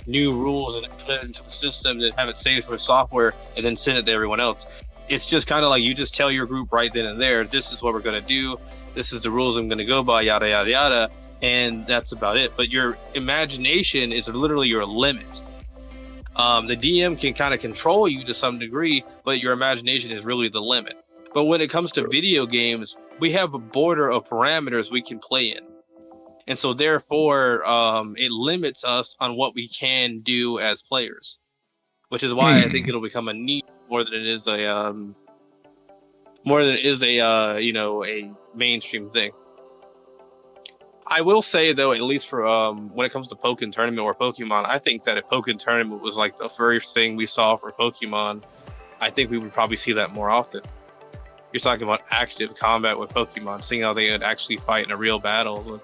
new rules and put it into a system and have it saved for software and then send it to everyone else. It's just kind of like you just tell your group right then and there, this is what we're going to do. This is the rules I'm going to go by, yada, yada, yada. And that's about it. But your imagination is literally your limit. The DM can kind of control you to some degree, but your imagination is really the limit. But when it comes to video games, we have a border of parameters we can play in. And so therefore, it limits us on what we can do as players, which is why I think it'll become a niche more than it is a a mainstream thing. I will say though, at least for when it comes to Pokken Tournament or Pokemon, I think that if Pokken Tournament was like the first thing we saw for Pokemon, I think we would probably see that more often. You're talking about active combat with Pokemon, seeing how they would actually fight in a real battle. So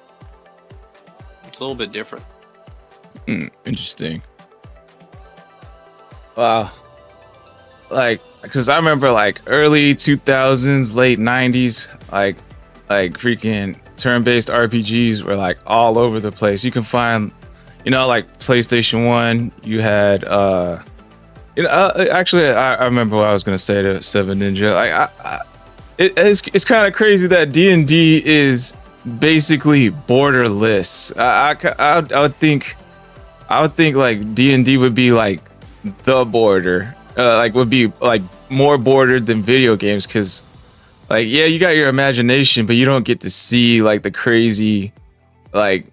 it's a little bit different.
Interesting. Wow. Like, because I remember like early 2000s, late 90s, like freaking turn-based RPGs were like all over the place. You can find, like PlayStation 1, you had, actually, I remember what I was going to say to Seven Ninja. Like, it's kind of crazy that D&D is basically borderless. I would think like D&D would be like the border, like would be like more bordered than video games, because like, yeah, you got your imagination, but you don't get to see like the crazy like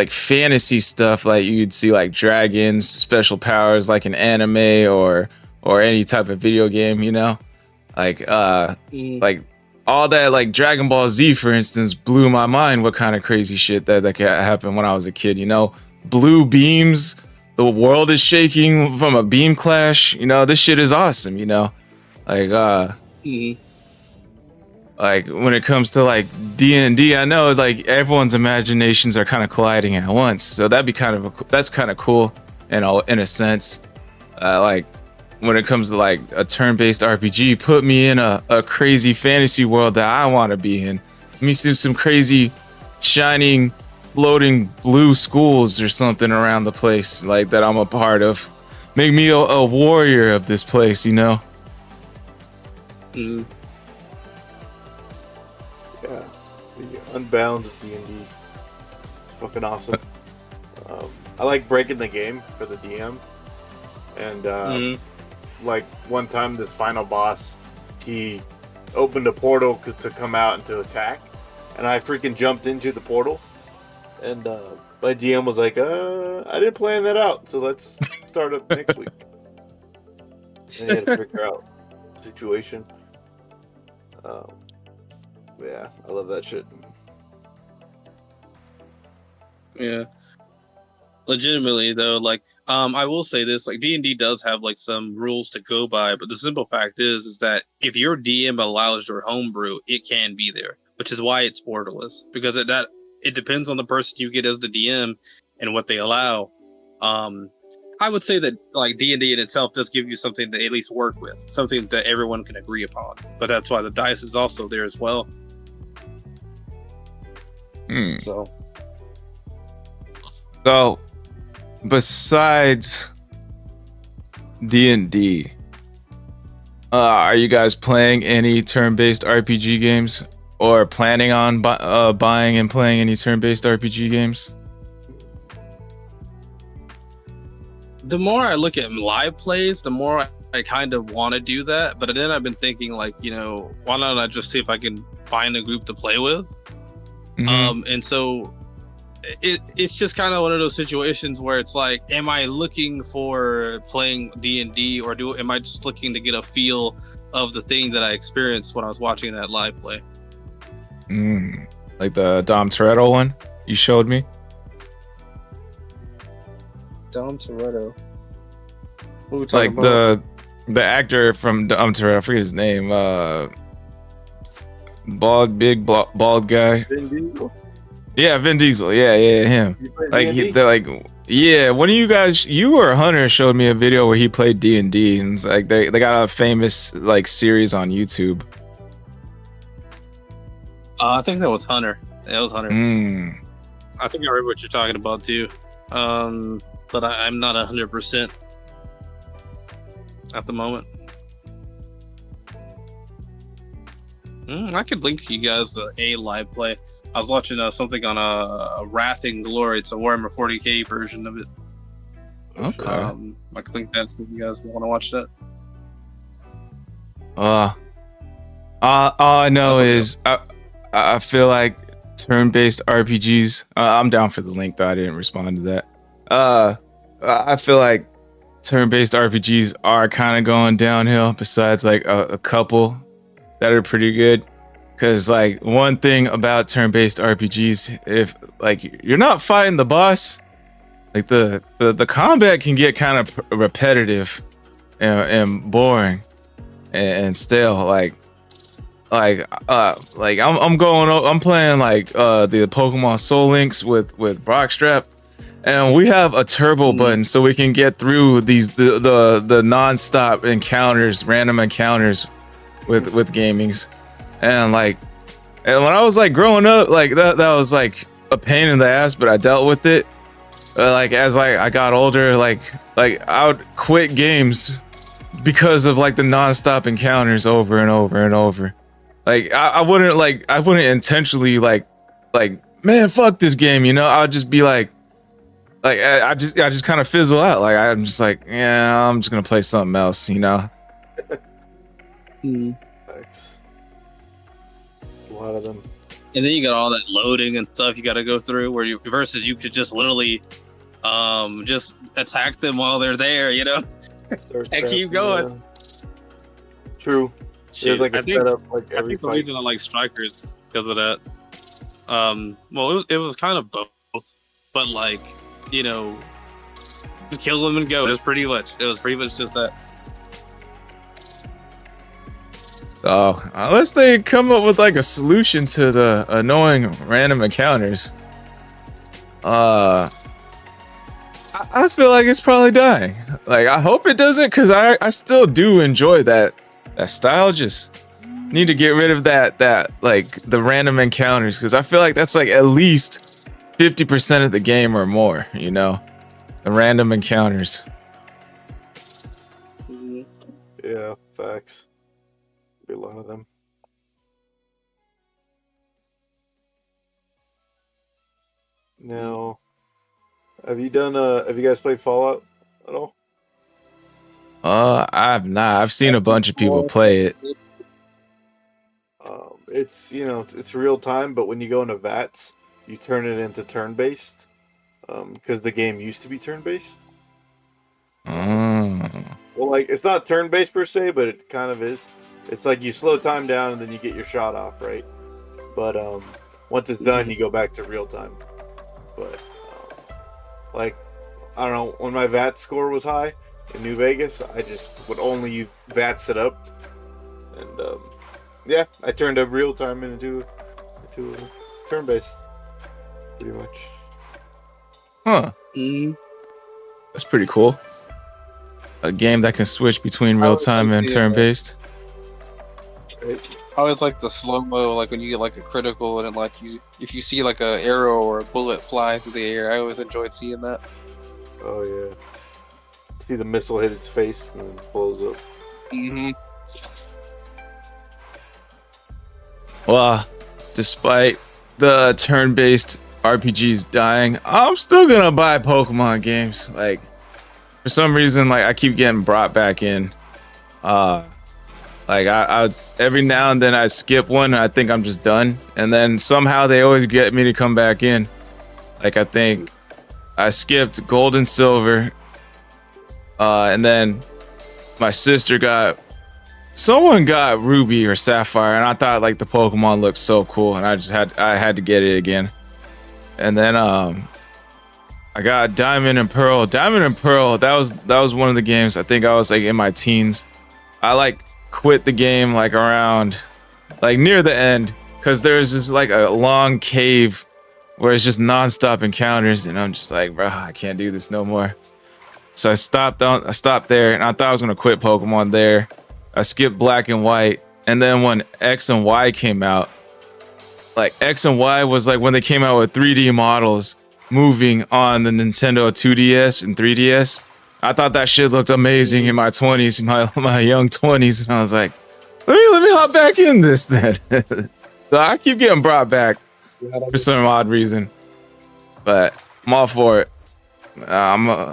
fantasy stuff like you'd see like dragons, special powers like an anime or any type of video game, like like all that, like Dragon Ball Z, for instance, blew my mind. What kind of crazy shit that could happen when I was a kid, blue beams, the world is shaking from a beam clash, this shit is awesome, like like when it comes to like D&D, I know like everyone's imaginations are kind of colliding at once, so that's kind of cool, in a sense. Like when it comes to like a turn-based RPG, put me in a crazy fantasy world that I want to be in. Let me see some crazy shining floating blue schools or something around the place like that I'm a part of. Make me a warrior of this place, Yeah,
the Unbound of D&D, fucking awesome. I like breaking the game for the DM, and like one time this final boss, he opened a portal to come out and to attack, and I freaking jumped into the portal, and my DM was like, I didn't plan that out, so let's start up next week. And he had to figure out the situation. Yeah, I love that shit.
Yeah. Legitimately though, like I will say this, like D&D does have like some rules to go by, but the simple fact is that if your DM allows your homebrew, it can be there, which is why it's borderless, because it depends on the person you get as the DM and what they allow. I would say that like D&D in itself does give you something to at least work with, something that everyone can agree upon, but that's why the dice is also there as well. So
besides D&D, are you guys playing any turn-based RPG games, or planning on buying and playing any turn-based RPG games?
The more I look at live plays, the more I kind of want to do that. But then I've been thinking, like, you know, why not I just see if I can find a group to play with? And so it's just kind of one of those situations where it's like, am I looking for playing D&D, or am I just looking to get a feel of the thing that I experienced when I was watching that live play?
Like the Dom Toretto one you showed me?
Dom Toretto. What are we talking
Like
about?
the actor from Dom Toretto, I forget his name. Bald guy.
Vin Diesel?
Yeah, Vin Diesel. Yeah, him. Like they're like, yeah. One of you guys, you or Hunter, showed me a video where he played D&D, and it's like they got a famous like series on YouTube.
I think that was Hunter. That was Hunter. I think I remember what you're talking about too. But I'm not 100% at the moment. I could link you guys to a live play. I was watching something on a Wrath and Glory. It's a Warhammer 40k version of it.
Okay.
I could link that so you guys want to watch that.
All I know is I feel like turn-based RPGs. I'm down for the link though. I didn't respond to that. I feel like turn-based RPGs are kind of going downhill. Besides like a couple that are pretty good. Because like one thing about turn-based RPGs, if like you're not fighting the boss, like the combat can get kind of repetitive and boring and stale. Like I'm playing like the Pokemon Soul Links with Brockstrap, and we have a turbo button so we can get through the non-stop encounters, random encounters with gamings. And when I was like growing up, like that was like a pain in the ass, but I dealt with it. Like as I got older, like I would quit games because of like the non-stop encounters over and over and over. Like I wouldn't intentionally like man, fuck this game, you know. I'd just be like I just kind of fizzle out. Like I'm just like, yeah, I'm just gonna play something else, you know.
Thanks. A lot of them.
And then you got all that loading and stuff you got to go through, where you could just literally just attack them while they're there, you know, and keep going.
True. There's like a setup like every fight.
The reason I like strikers is because of that. Well, it was kind of both, but like, you know, just kill them and go. It was pretty much just that.
Oh, unless they come up with like a solution to the annoying random encounters, I feel like it's probably dying. Like I hope it doesn't, because I still do enjoy that style. Just need to get rid of that like the random encounters, because I feel like that's like at least 50% of the game or more, you know, the random encounters.
Yeah, facts. A lot of them. Now, have you guys played Fallout at all?
I've not. I've seen a bunch of people play it.
It's, you know, it's real time, but when you go into VATS, you turn it into turn-based, because the game used to be turn-based. Well, like, it's not turn-based per se, but it kind of is. It's like you slow time down and then you get your shot off, right? But once it's done, you go back to real time. But like, I don't know, when my VAT score was high in New Vegas, I just would only VATS it up, and yeah, I turned up real time into turn based, pretty much.
Huh? That's pretty cool. A game that can switch between real time and turn based.
I always like the slow mo, like when you get like a critical and it, like if you see like a arrow or a bullet fly through the air. I always enjoyed seeing that.
Oh yeah, see the missile hit its face and then blows up.
Well, despite the turn-based RPGs dying, I'm still gonna buy Pokemon games. Like, for some reason, like I keep getting brought back in. Like I every now and then I skip one and I think I'm just done, and then somehow they always get me to come back in. Like I think I skipped Gold and Silver, and then my sister someone got Ruby or Sapphire, and I thought like the Pokemon looked so cool, and I had to get it again. And then I got Diamond and Pearl. Diamond and Pearl, that was one of the games. I think I was like in my teens. I like quit the game like around like near the end, because there's just like a long cave where it's just non-stop encounters, and I'm just like, bro, I can't do this no more. So I stopped there, and I thought I was gonna quit Pokemon there. I skipped Black and White, and then when X and Y came out, like X and Y was like when they came out with 3D models moving on the Nintendo 2DS and 3DS. I thought that shit looked amazing in my 20s, my young 20s, and I was like, let me hop back in this then. So I keep getting brought back for some odd reason, but I'm all for it. I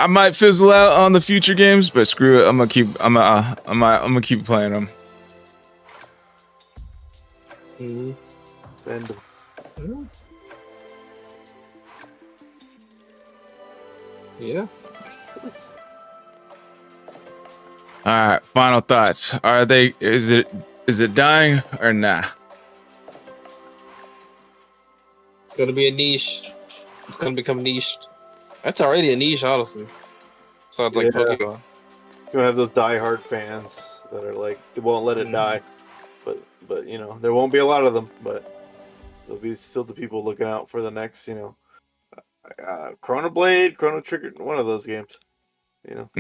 might fizzle out on the future games, but screw it. I'm gonna keep playing them.
Send them.
Yeah.
All right, final thoughts. Is it dying or nah?
It's gonna be a niche. It's gonna become niched. That's already a niche, honestly. Sounds like Pokemon.
It's gonna have those diehard fans that are like, they won't let it die. But you know, there won't be a lot of them. But there'll be still the people looking out for the next, you know, Chrono Blade, Chrono Trigger, one of those games. You know.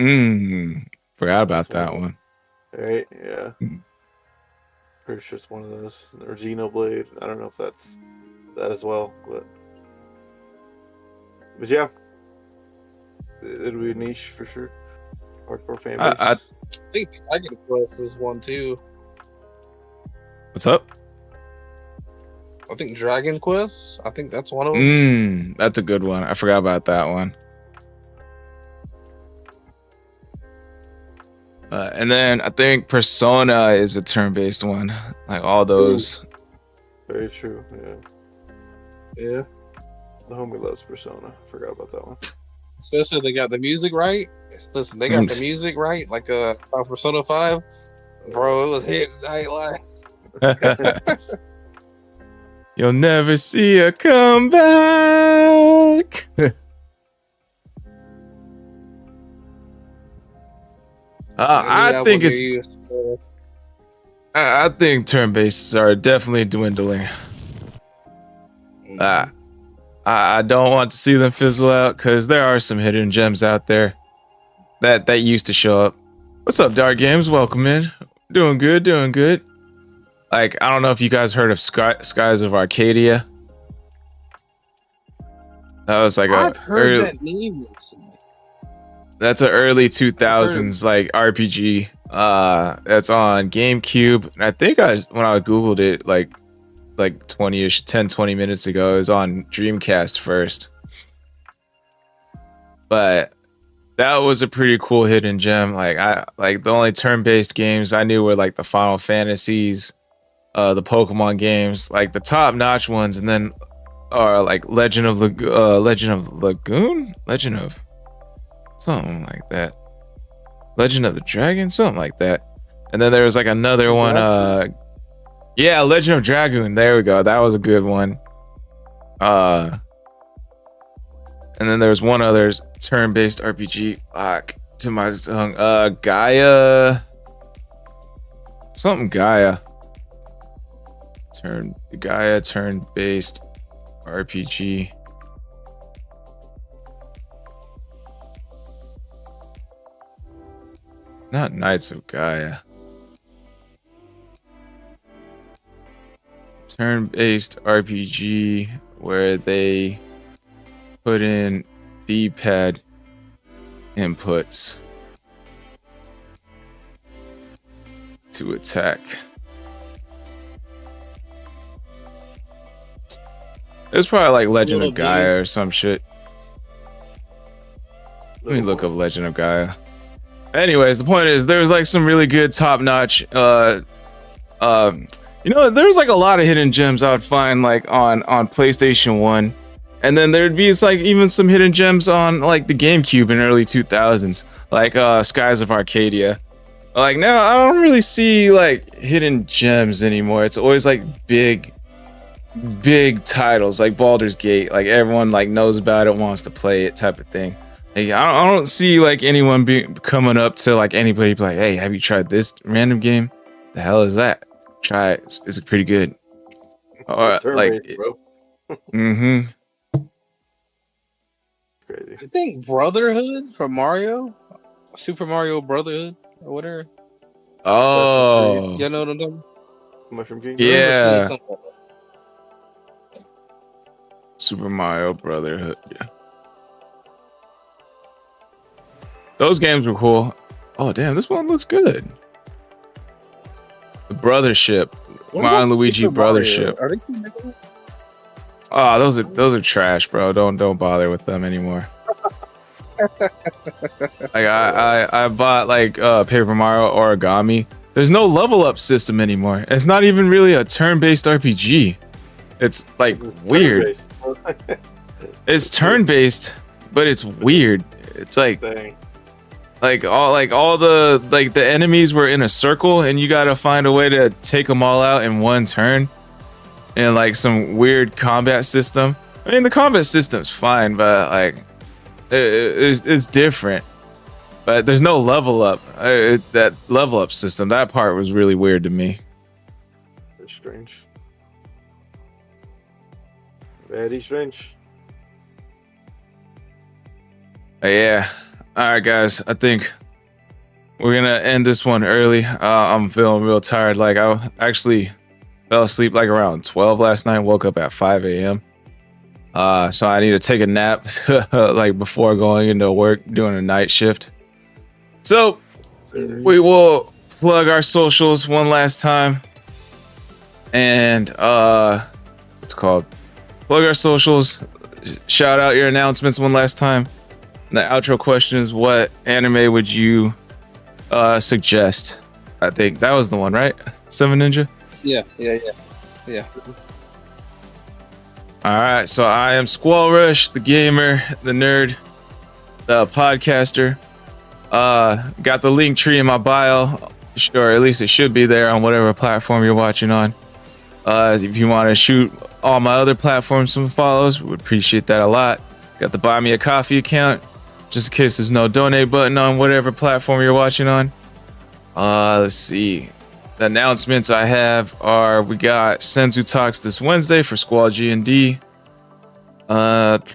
Forgot about that one.
Right? Yeah. Pretty sure it's one of those. Or Xenoblade. I don't know if that's that as well, but yeah. It'll be a niche for sure. Hardcore fan base.
I think Dragon Quest is one too.
What's up?
I think Dragon Quest. I think that's one of them.
That's a good one. I forgot about that one. And then I think Persona is a turn-based one. Like all those.
Very true. Yeah.
Yeah.
The homie loves Persona. Forgot about that one.
Especially if they got the music right. Listen, they got the music right. Like Persona 5. Bro, it was hitting night live.
You'll never see a comeback. I think I think turn-based are definitely dwindling. I don't want to see them fizzle out, because there are some hidden gems out there that used to show up. What's up, Dark Games? Welcome in. Doing good, doing good. Like, I don't know if you guys heard of Skies of Arcadia. That was like
I've heard that name recently.
That's an early 2000s like RPG. That's on GameCube. And I think when I Googled it like 20 minutes ago, it was on Dreamcast first. But that was a pretty cool hidden gem. Like the only turn-based games I knew were like the Final Fantasies, the Pokemon games, like the top-notch ones, and then like Legend of Lagoon, something like that. Legend of the Dragon, something like that. And then there was like another one. Yeah, Legend of Dragoon. There we go. That was a good one. And then there was one other turn-based RPG. To my tongue. Gaia. Something Gaia. Turn-based RPG. Not Knights of Gaia. Turn-based RPG where they put in D-pad inputs to attack. It's probably like Legend
Little
of Gaia or some shit. Let me look up Legend of Gaia. Anyways, the point is there's like some really good top-notch you know, there's like a lot of hidden gems I would find like on PlayStation 1. And then there'd be like even some hidden gems on like the GameCube in early 2000s, like Skies of Arcadia. Like now I don't really see like hidden gems anymore. It's always like big titles like Baldur's Gate, like everyone like knows about it, wants to play it type of thing. Like, I don't see like anyone coming up to like anybody be like, hey, have you tried this random game? The hell is that? Try it. It's pretty good. Or like mm-hmm.
Crazy.
I think Brotherhood from Mario, Super Mario Brotherhood or whatever.
Oh,
You know what I'm talking about?
Mushroom King.
yeah. Super Mario Brotherhood. Yeah. Those games were cool. Oh damn, this one looks good. The Brothership. Mario and Luigi Brothership.
Are they still making it?
Oh, those are trash, bro. Don't bother with them anymore. Like I bought like Paper Mario Origami. There's no level up system anymore. It's not even really a turn-based RPG. It's like weird. It's turn-based, but it's weird. It's like all the enemies were in a circle and you gotta find a way to take them all out in one turn. And like some weird combat system. I mean, the combat system's fine, but like it's different. But there's no level up. That level up system, that part was really weird to me.
That's strange. Very strange.
Yeah. All right, guys. I think we're gonna end this one early. I'm feeling real tired. Like I actually fell asleep like around 12 last night. Woke up at 5 a.m. So I need to take a nap like before going into work, doing a night shift. So we will plug our socials one last time. And what's it called? Plug our socials. Shout out your announcements one last time. And the outro question is, what anime would you suggest? I think that was the one, right? Seven Ninja?
Yeah.
All right, so I am SquallRush, the gamer, the nerd, the podcaster. Got the link tree in my bio. Sure, at least it should be there on whatever platform you're watching on. If you want to shoot all my other platforms some follows, would appreciate that a lot. Got the Buy Me a Coffee account, just in case there's no donate button on whatever platform you're watching on. Let's see. The announcements I have are, we got Senzu Talks this Wednesday for SquallGND. Got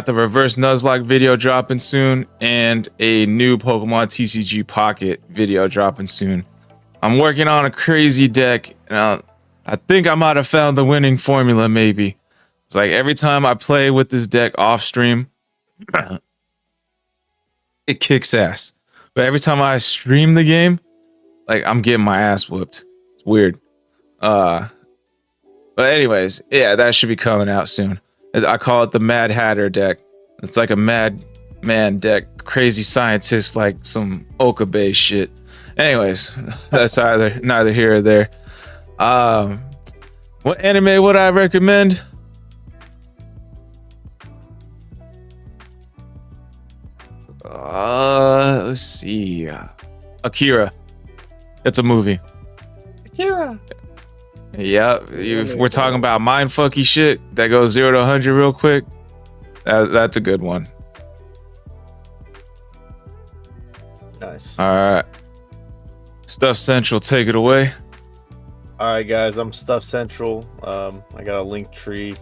the Reverse Nuzlocke video dropping soon, and a new Pokemon TCG Pocket video dropping soon. I'm working on a crazy deck, and I think I might have found the winning formula, maybe. It's like every time I play with this deck off stream, it kicks ass. But every time I stream the game, like I'm getting my ass whooped. It's weird. But anyways, yeah, that should be coming out soon. I call it the Mad Hatter deck. It's like a mad man deck, crazy scientist, like some Okabe shit. Anyways, that's neither here or there. What anime would I recommend? Let's see. Akira. It's a movie.
Akira.
Yeah, if we're talking about mindfucky shit that goes 0 to 100 real quick, that's a good one.
Nice.
All right. Stuff Central, take it away.
All right, guys, I'm Stuff Central. I got a link tree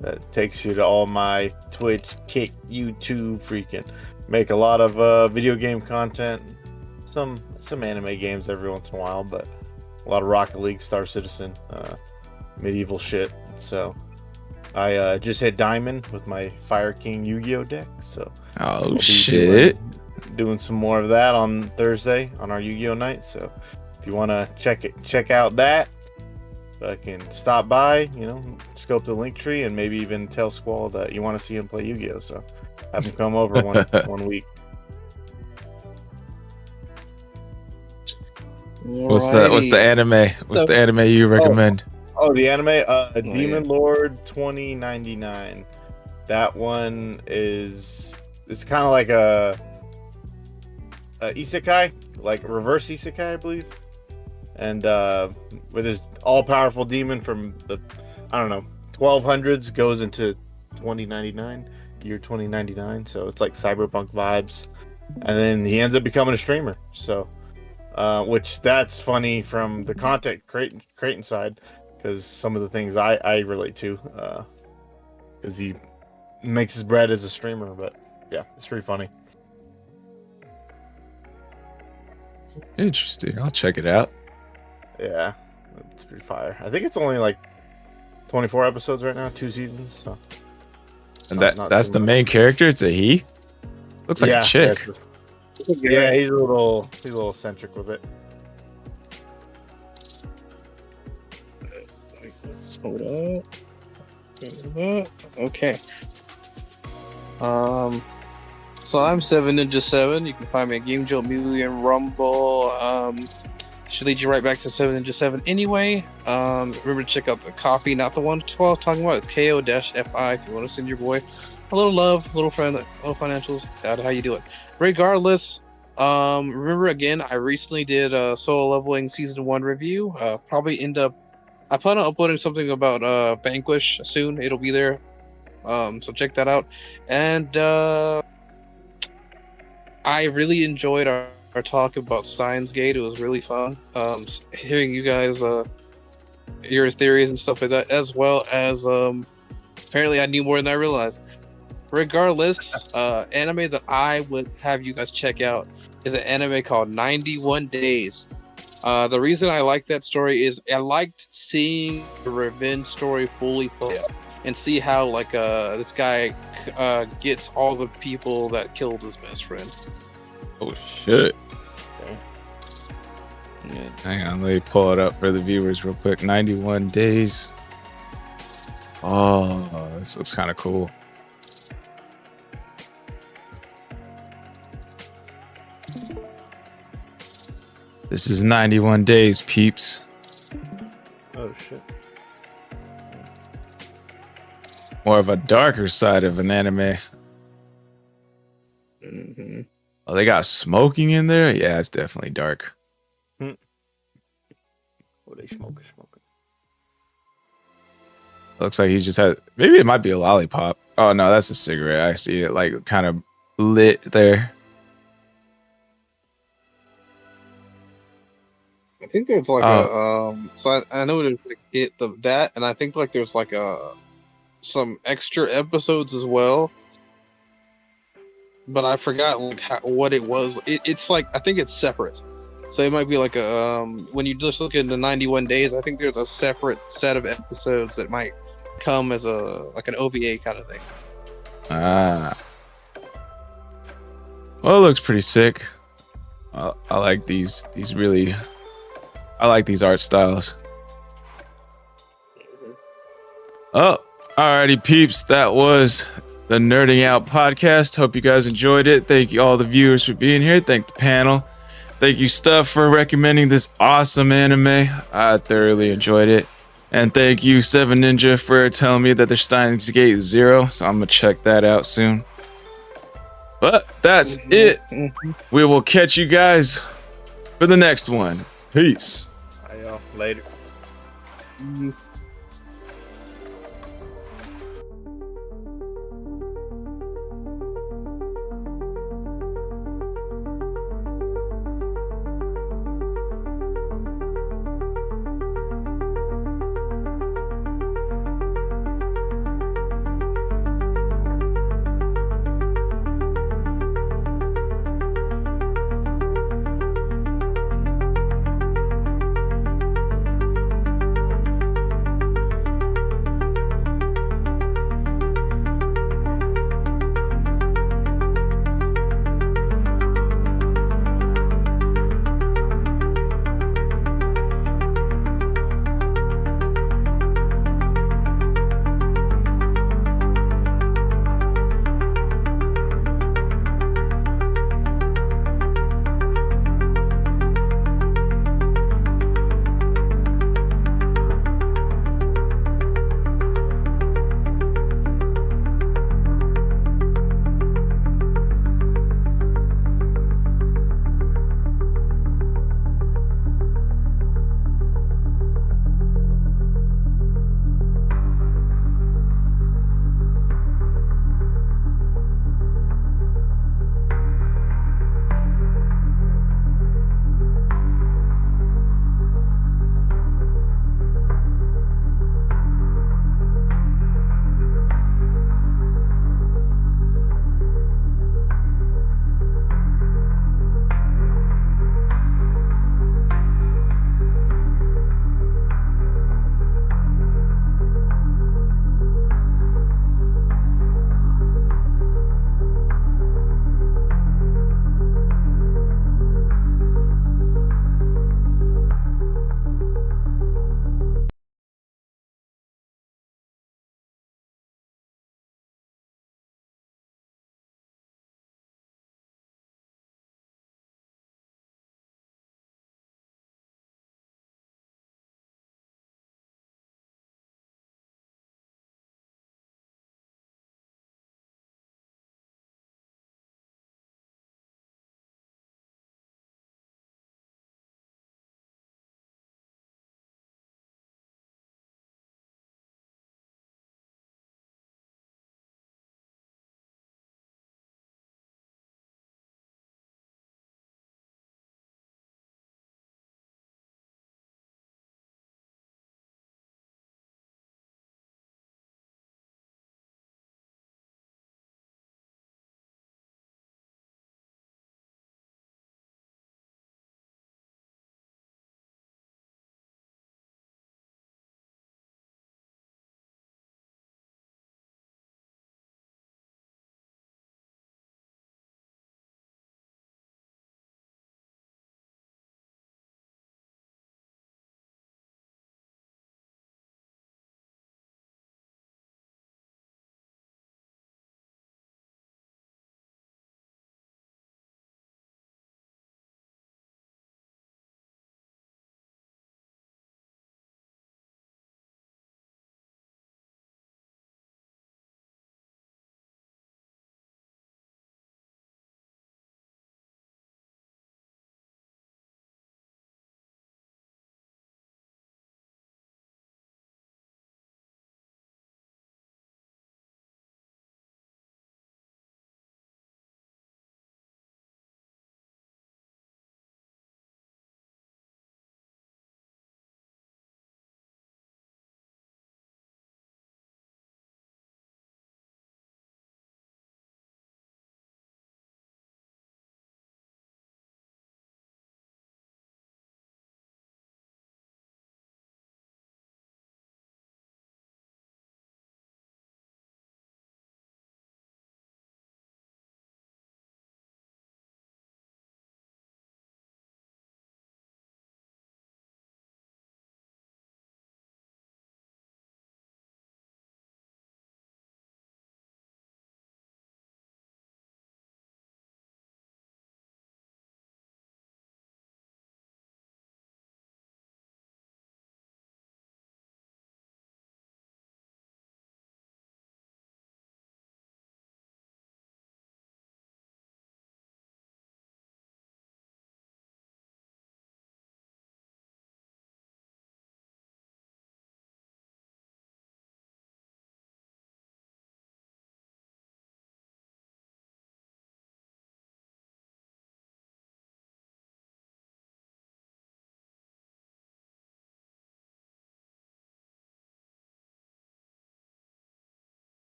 that takes you to all my Twitch, Kick, YouTube, freaking make a lot of video game content, some anime games every once in a while, but a lot of Rocket League, Star Citizen, medieval shit. So I just hit Diamond with my Fire King Yu-Gi-Oh deck. So
oh shit,
doing some more of that on Thursday on our Yu-Gi-Oh night. So if you want to check out that, fucking stop by, scope the link tree, and maybe even tell Squall that you want to see him play Yu-Gi-Oh. So have him come over one week.
What's the anime? What's the anime you recommend?
The anime, Demon Lord 2099. That one it's kind of like a isekai, like a reverse isekai, I believe. And with his all-powerful demon from the 1200s goes into 2099, year 2099. So it's like cyberpunk vibes, and then he ends up becoming a streamer. So, which that's funny from the content creating side, because some of the things I relate to, because he makes his bread as a streamer. But yeah, it's pretty funny.
Interesting. I'll check it out.
Yeah, it's pretty fire. I think it's only like 24 episodes right now, 2 seasons. So,
and that's the main character. It's a he. Looks like a chick.
Yeah, he's a little eccentric with it.
Hold up. Okay. So I'm 7ninja7. You can find me at Game Jolt, Mew, and Rumble. Should lead you right back to 7ninja7 anyway. Remember to check out the coffee, not the one 12 talking about. It's KO-FI if you want to send your boy a little love, a little friend, a little financials. How you do it. Regardless, remember again, I recently did a Solo Leveling Season 1 review. I plan on uploading something about Vanquish soon. It'll be there. So check that out. And I really enjoyed our talk about Stein's Gate. It was really fun. Hearing you guys, your theories and stuff like that, as well as apparently I knew more than I realized. Regardless, anime that I would have you guys check out is an anime called 91 Days. The reason I like that story is I liked seeing the revenge story fully play out and see how this guy gets all the people that killed his best friend.
Oh shit.
Okay.
Yeah.
Hang on, let me pull it up for the viewers real quick. 91 Days. Oh, this looks kind of cool. This is 91 Days, peeps.
Oh shit.
More of a darker side of an anime.
Mm-hmm.
Oh, they got smoking in there? Yeah, it's definitely dark.
Oh, they smoking.
Looks like he just had... Maybe it might be a lollipop. Oh, no, that's a cigarette. I see it, like, kind of lit there.
I think there's like so I know there's like that, and I think like there's like some extra episodes as well, but I forgot like what it was. It's like I think it's separate, so it might be like a when you just look into 91 Days, I think there's a separate set of episodes that might come as like an OVA kind of thing.
Ah, well, it looks pretty sick. I like these really. I like these art styles. Oh, alrighty, peeps. That was the Nerding Out podcast. Hope you guys enjoyed it. Thank you all the viewers for being here. Thank the panel. Thank you, Stuff, for recommending this awesome anime. I thoroughly enjoyed it. And thank you, 7ninja, for telling me that there's Steins Gate 0. So I'm going to check that out soon. But that's it. We will catch you guys for the next one. Peace.
All right, y'all. Later.
Peace.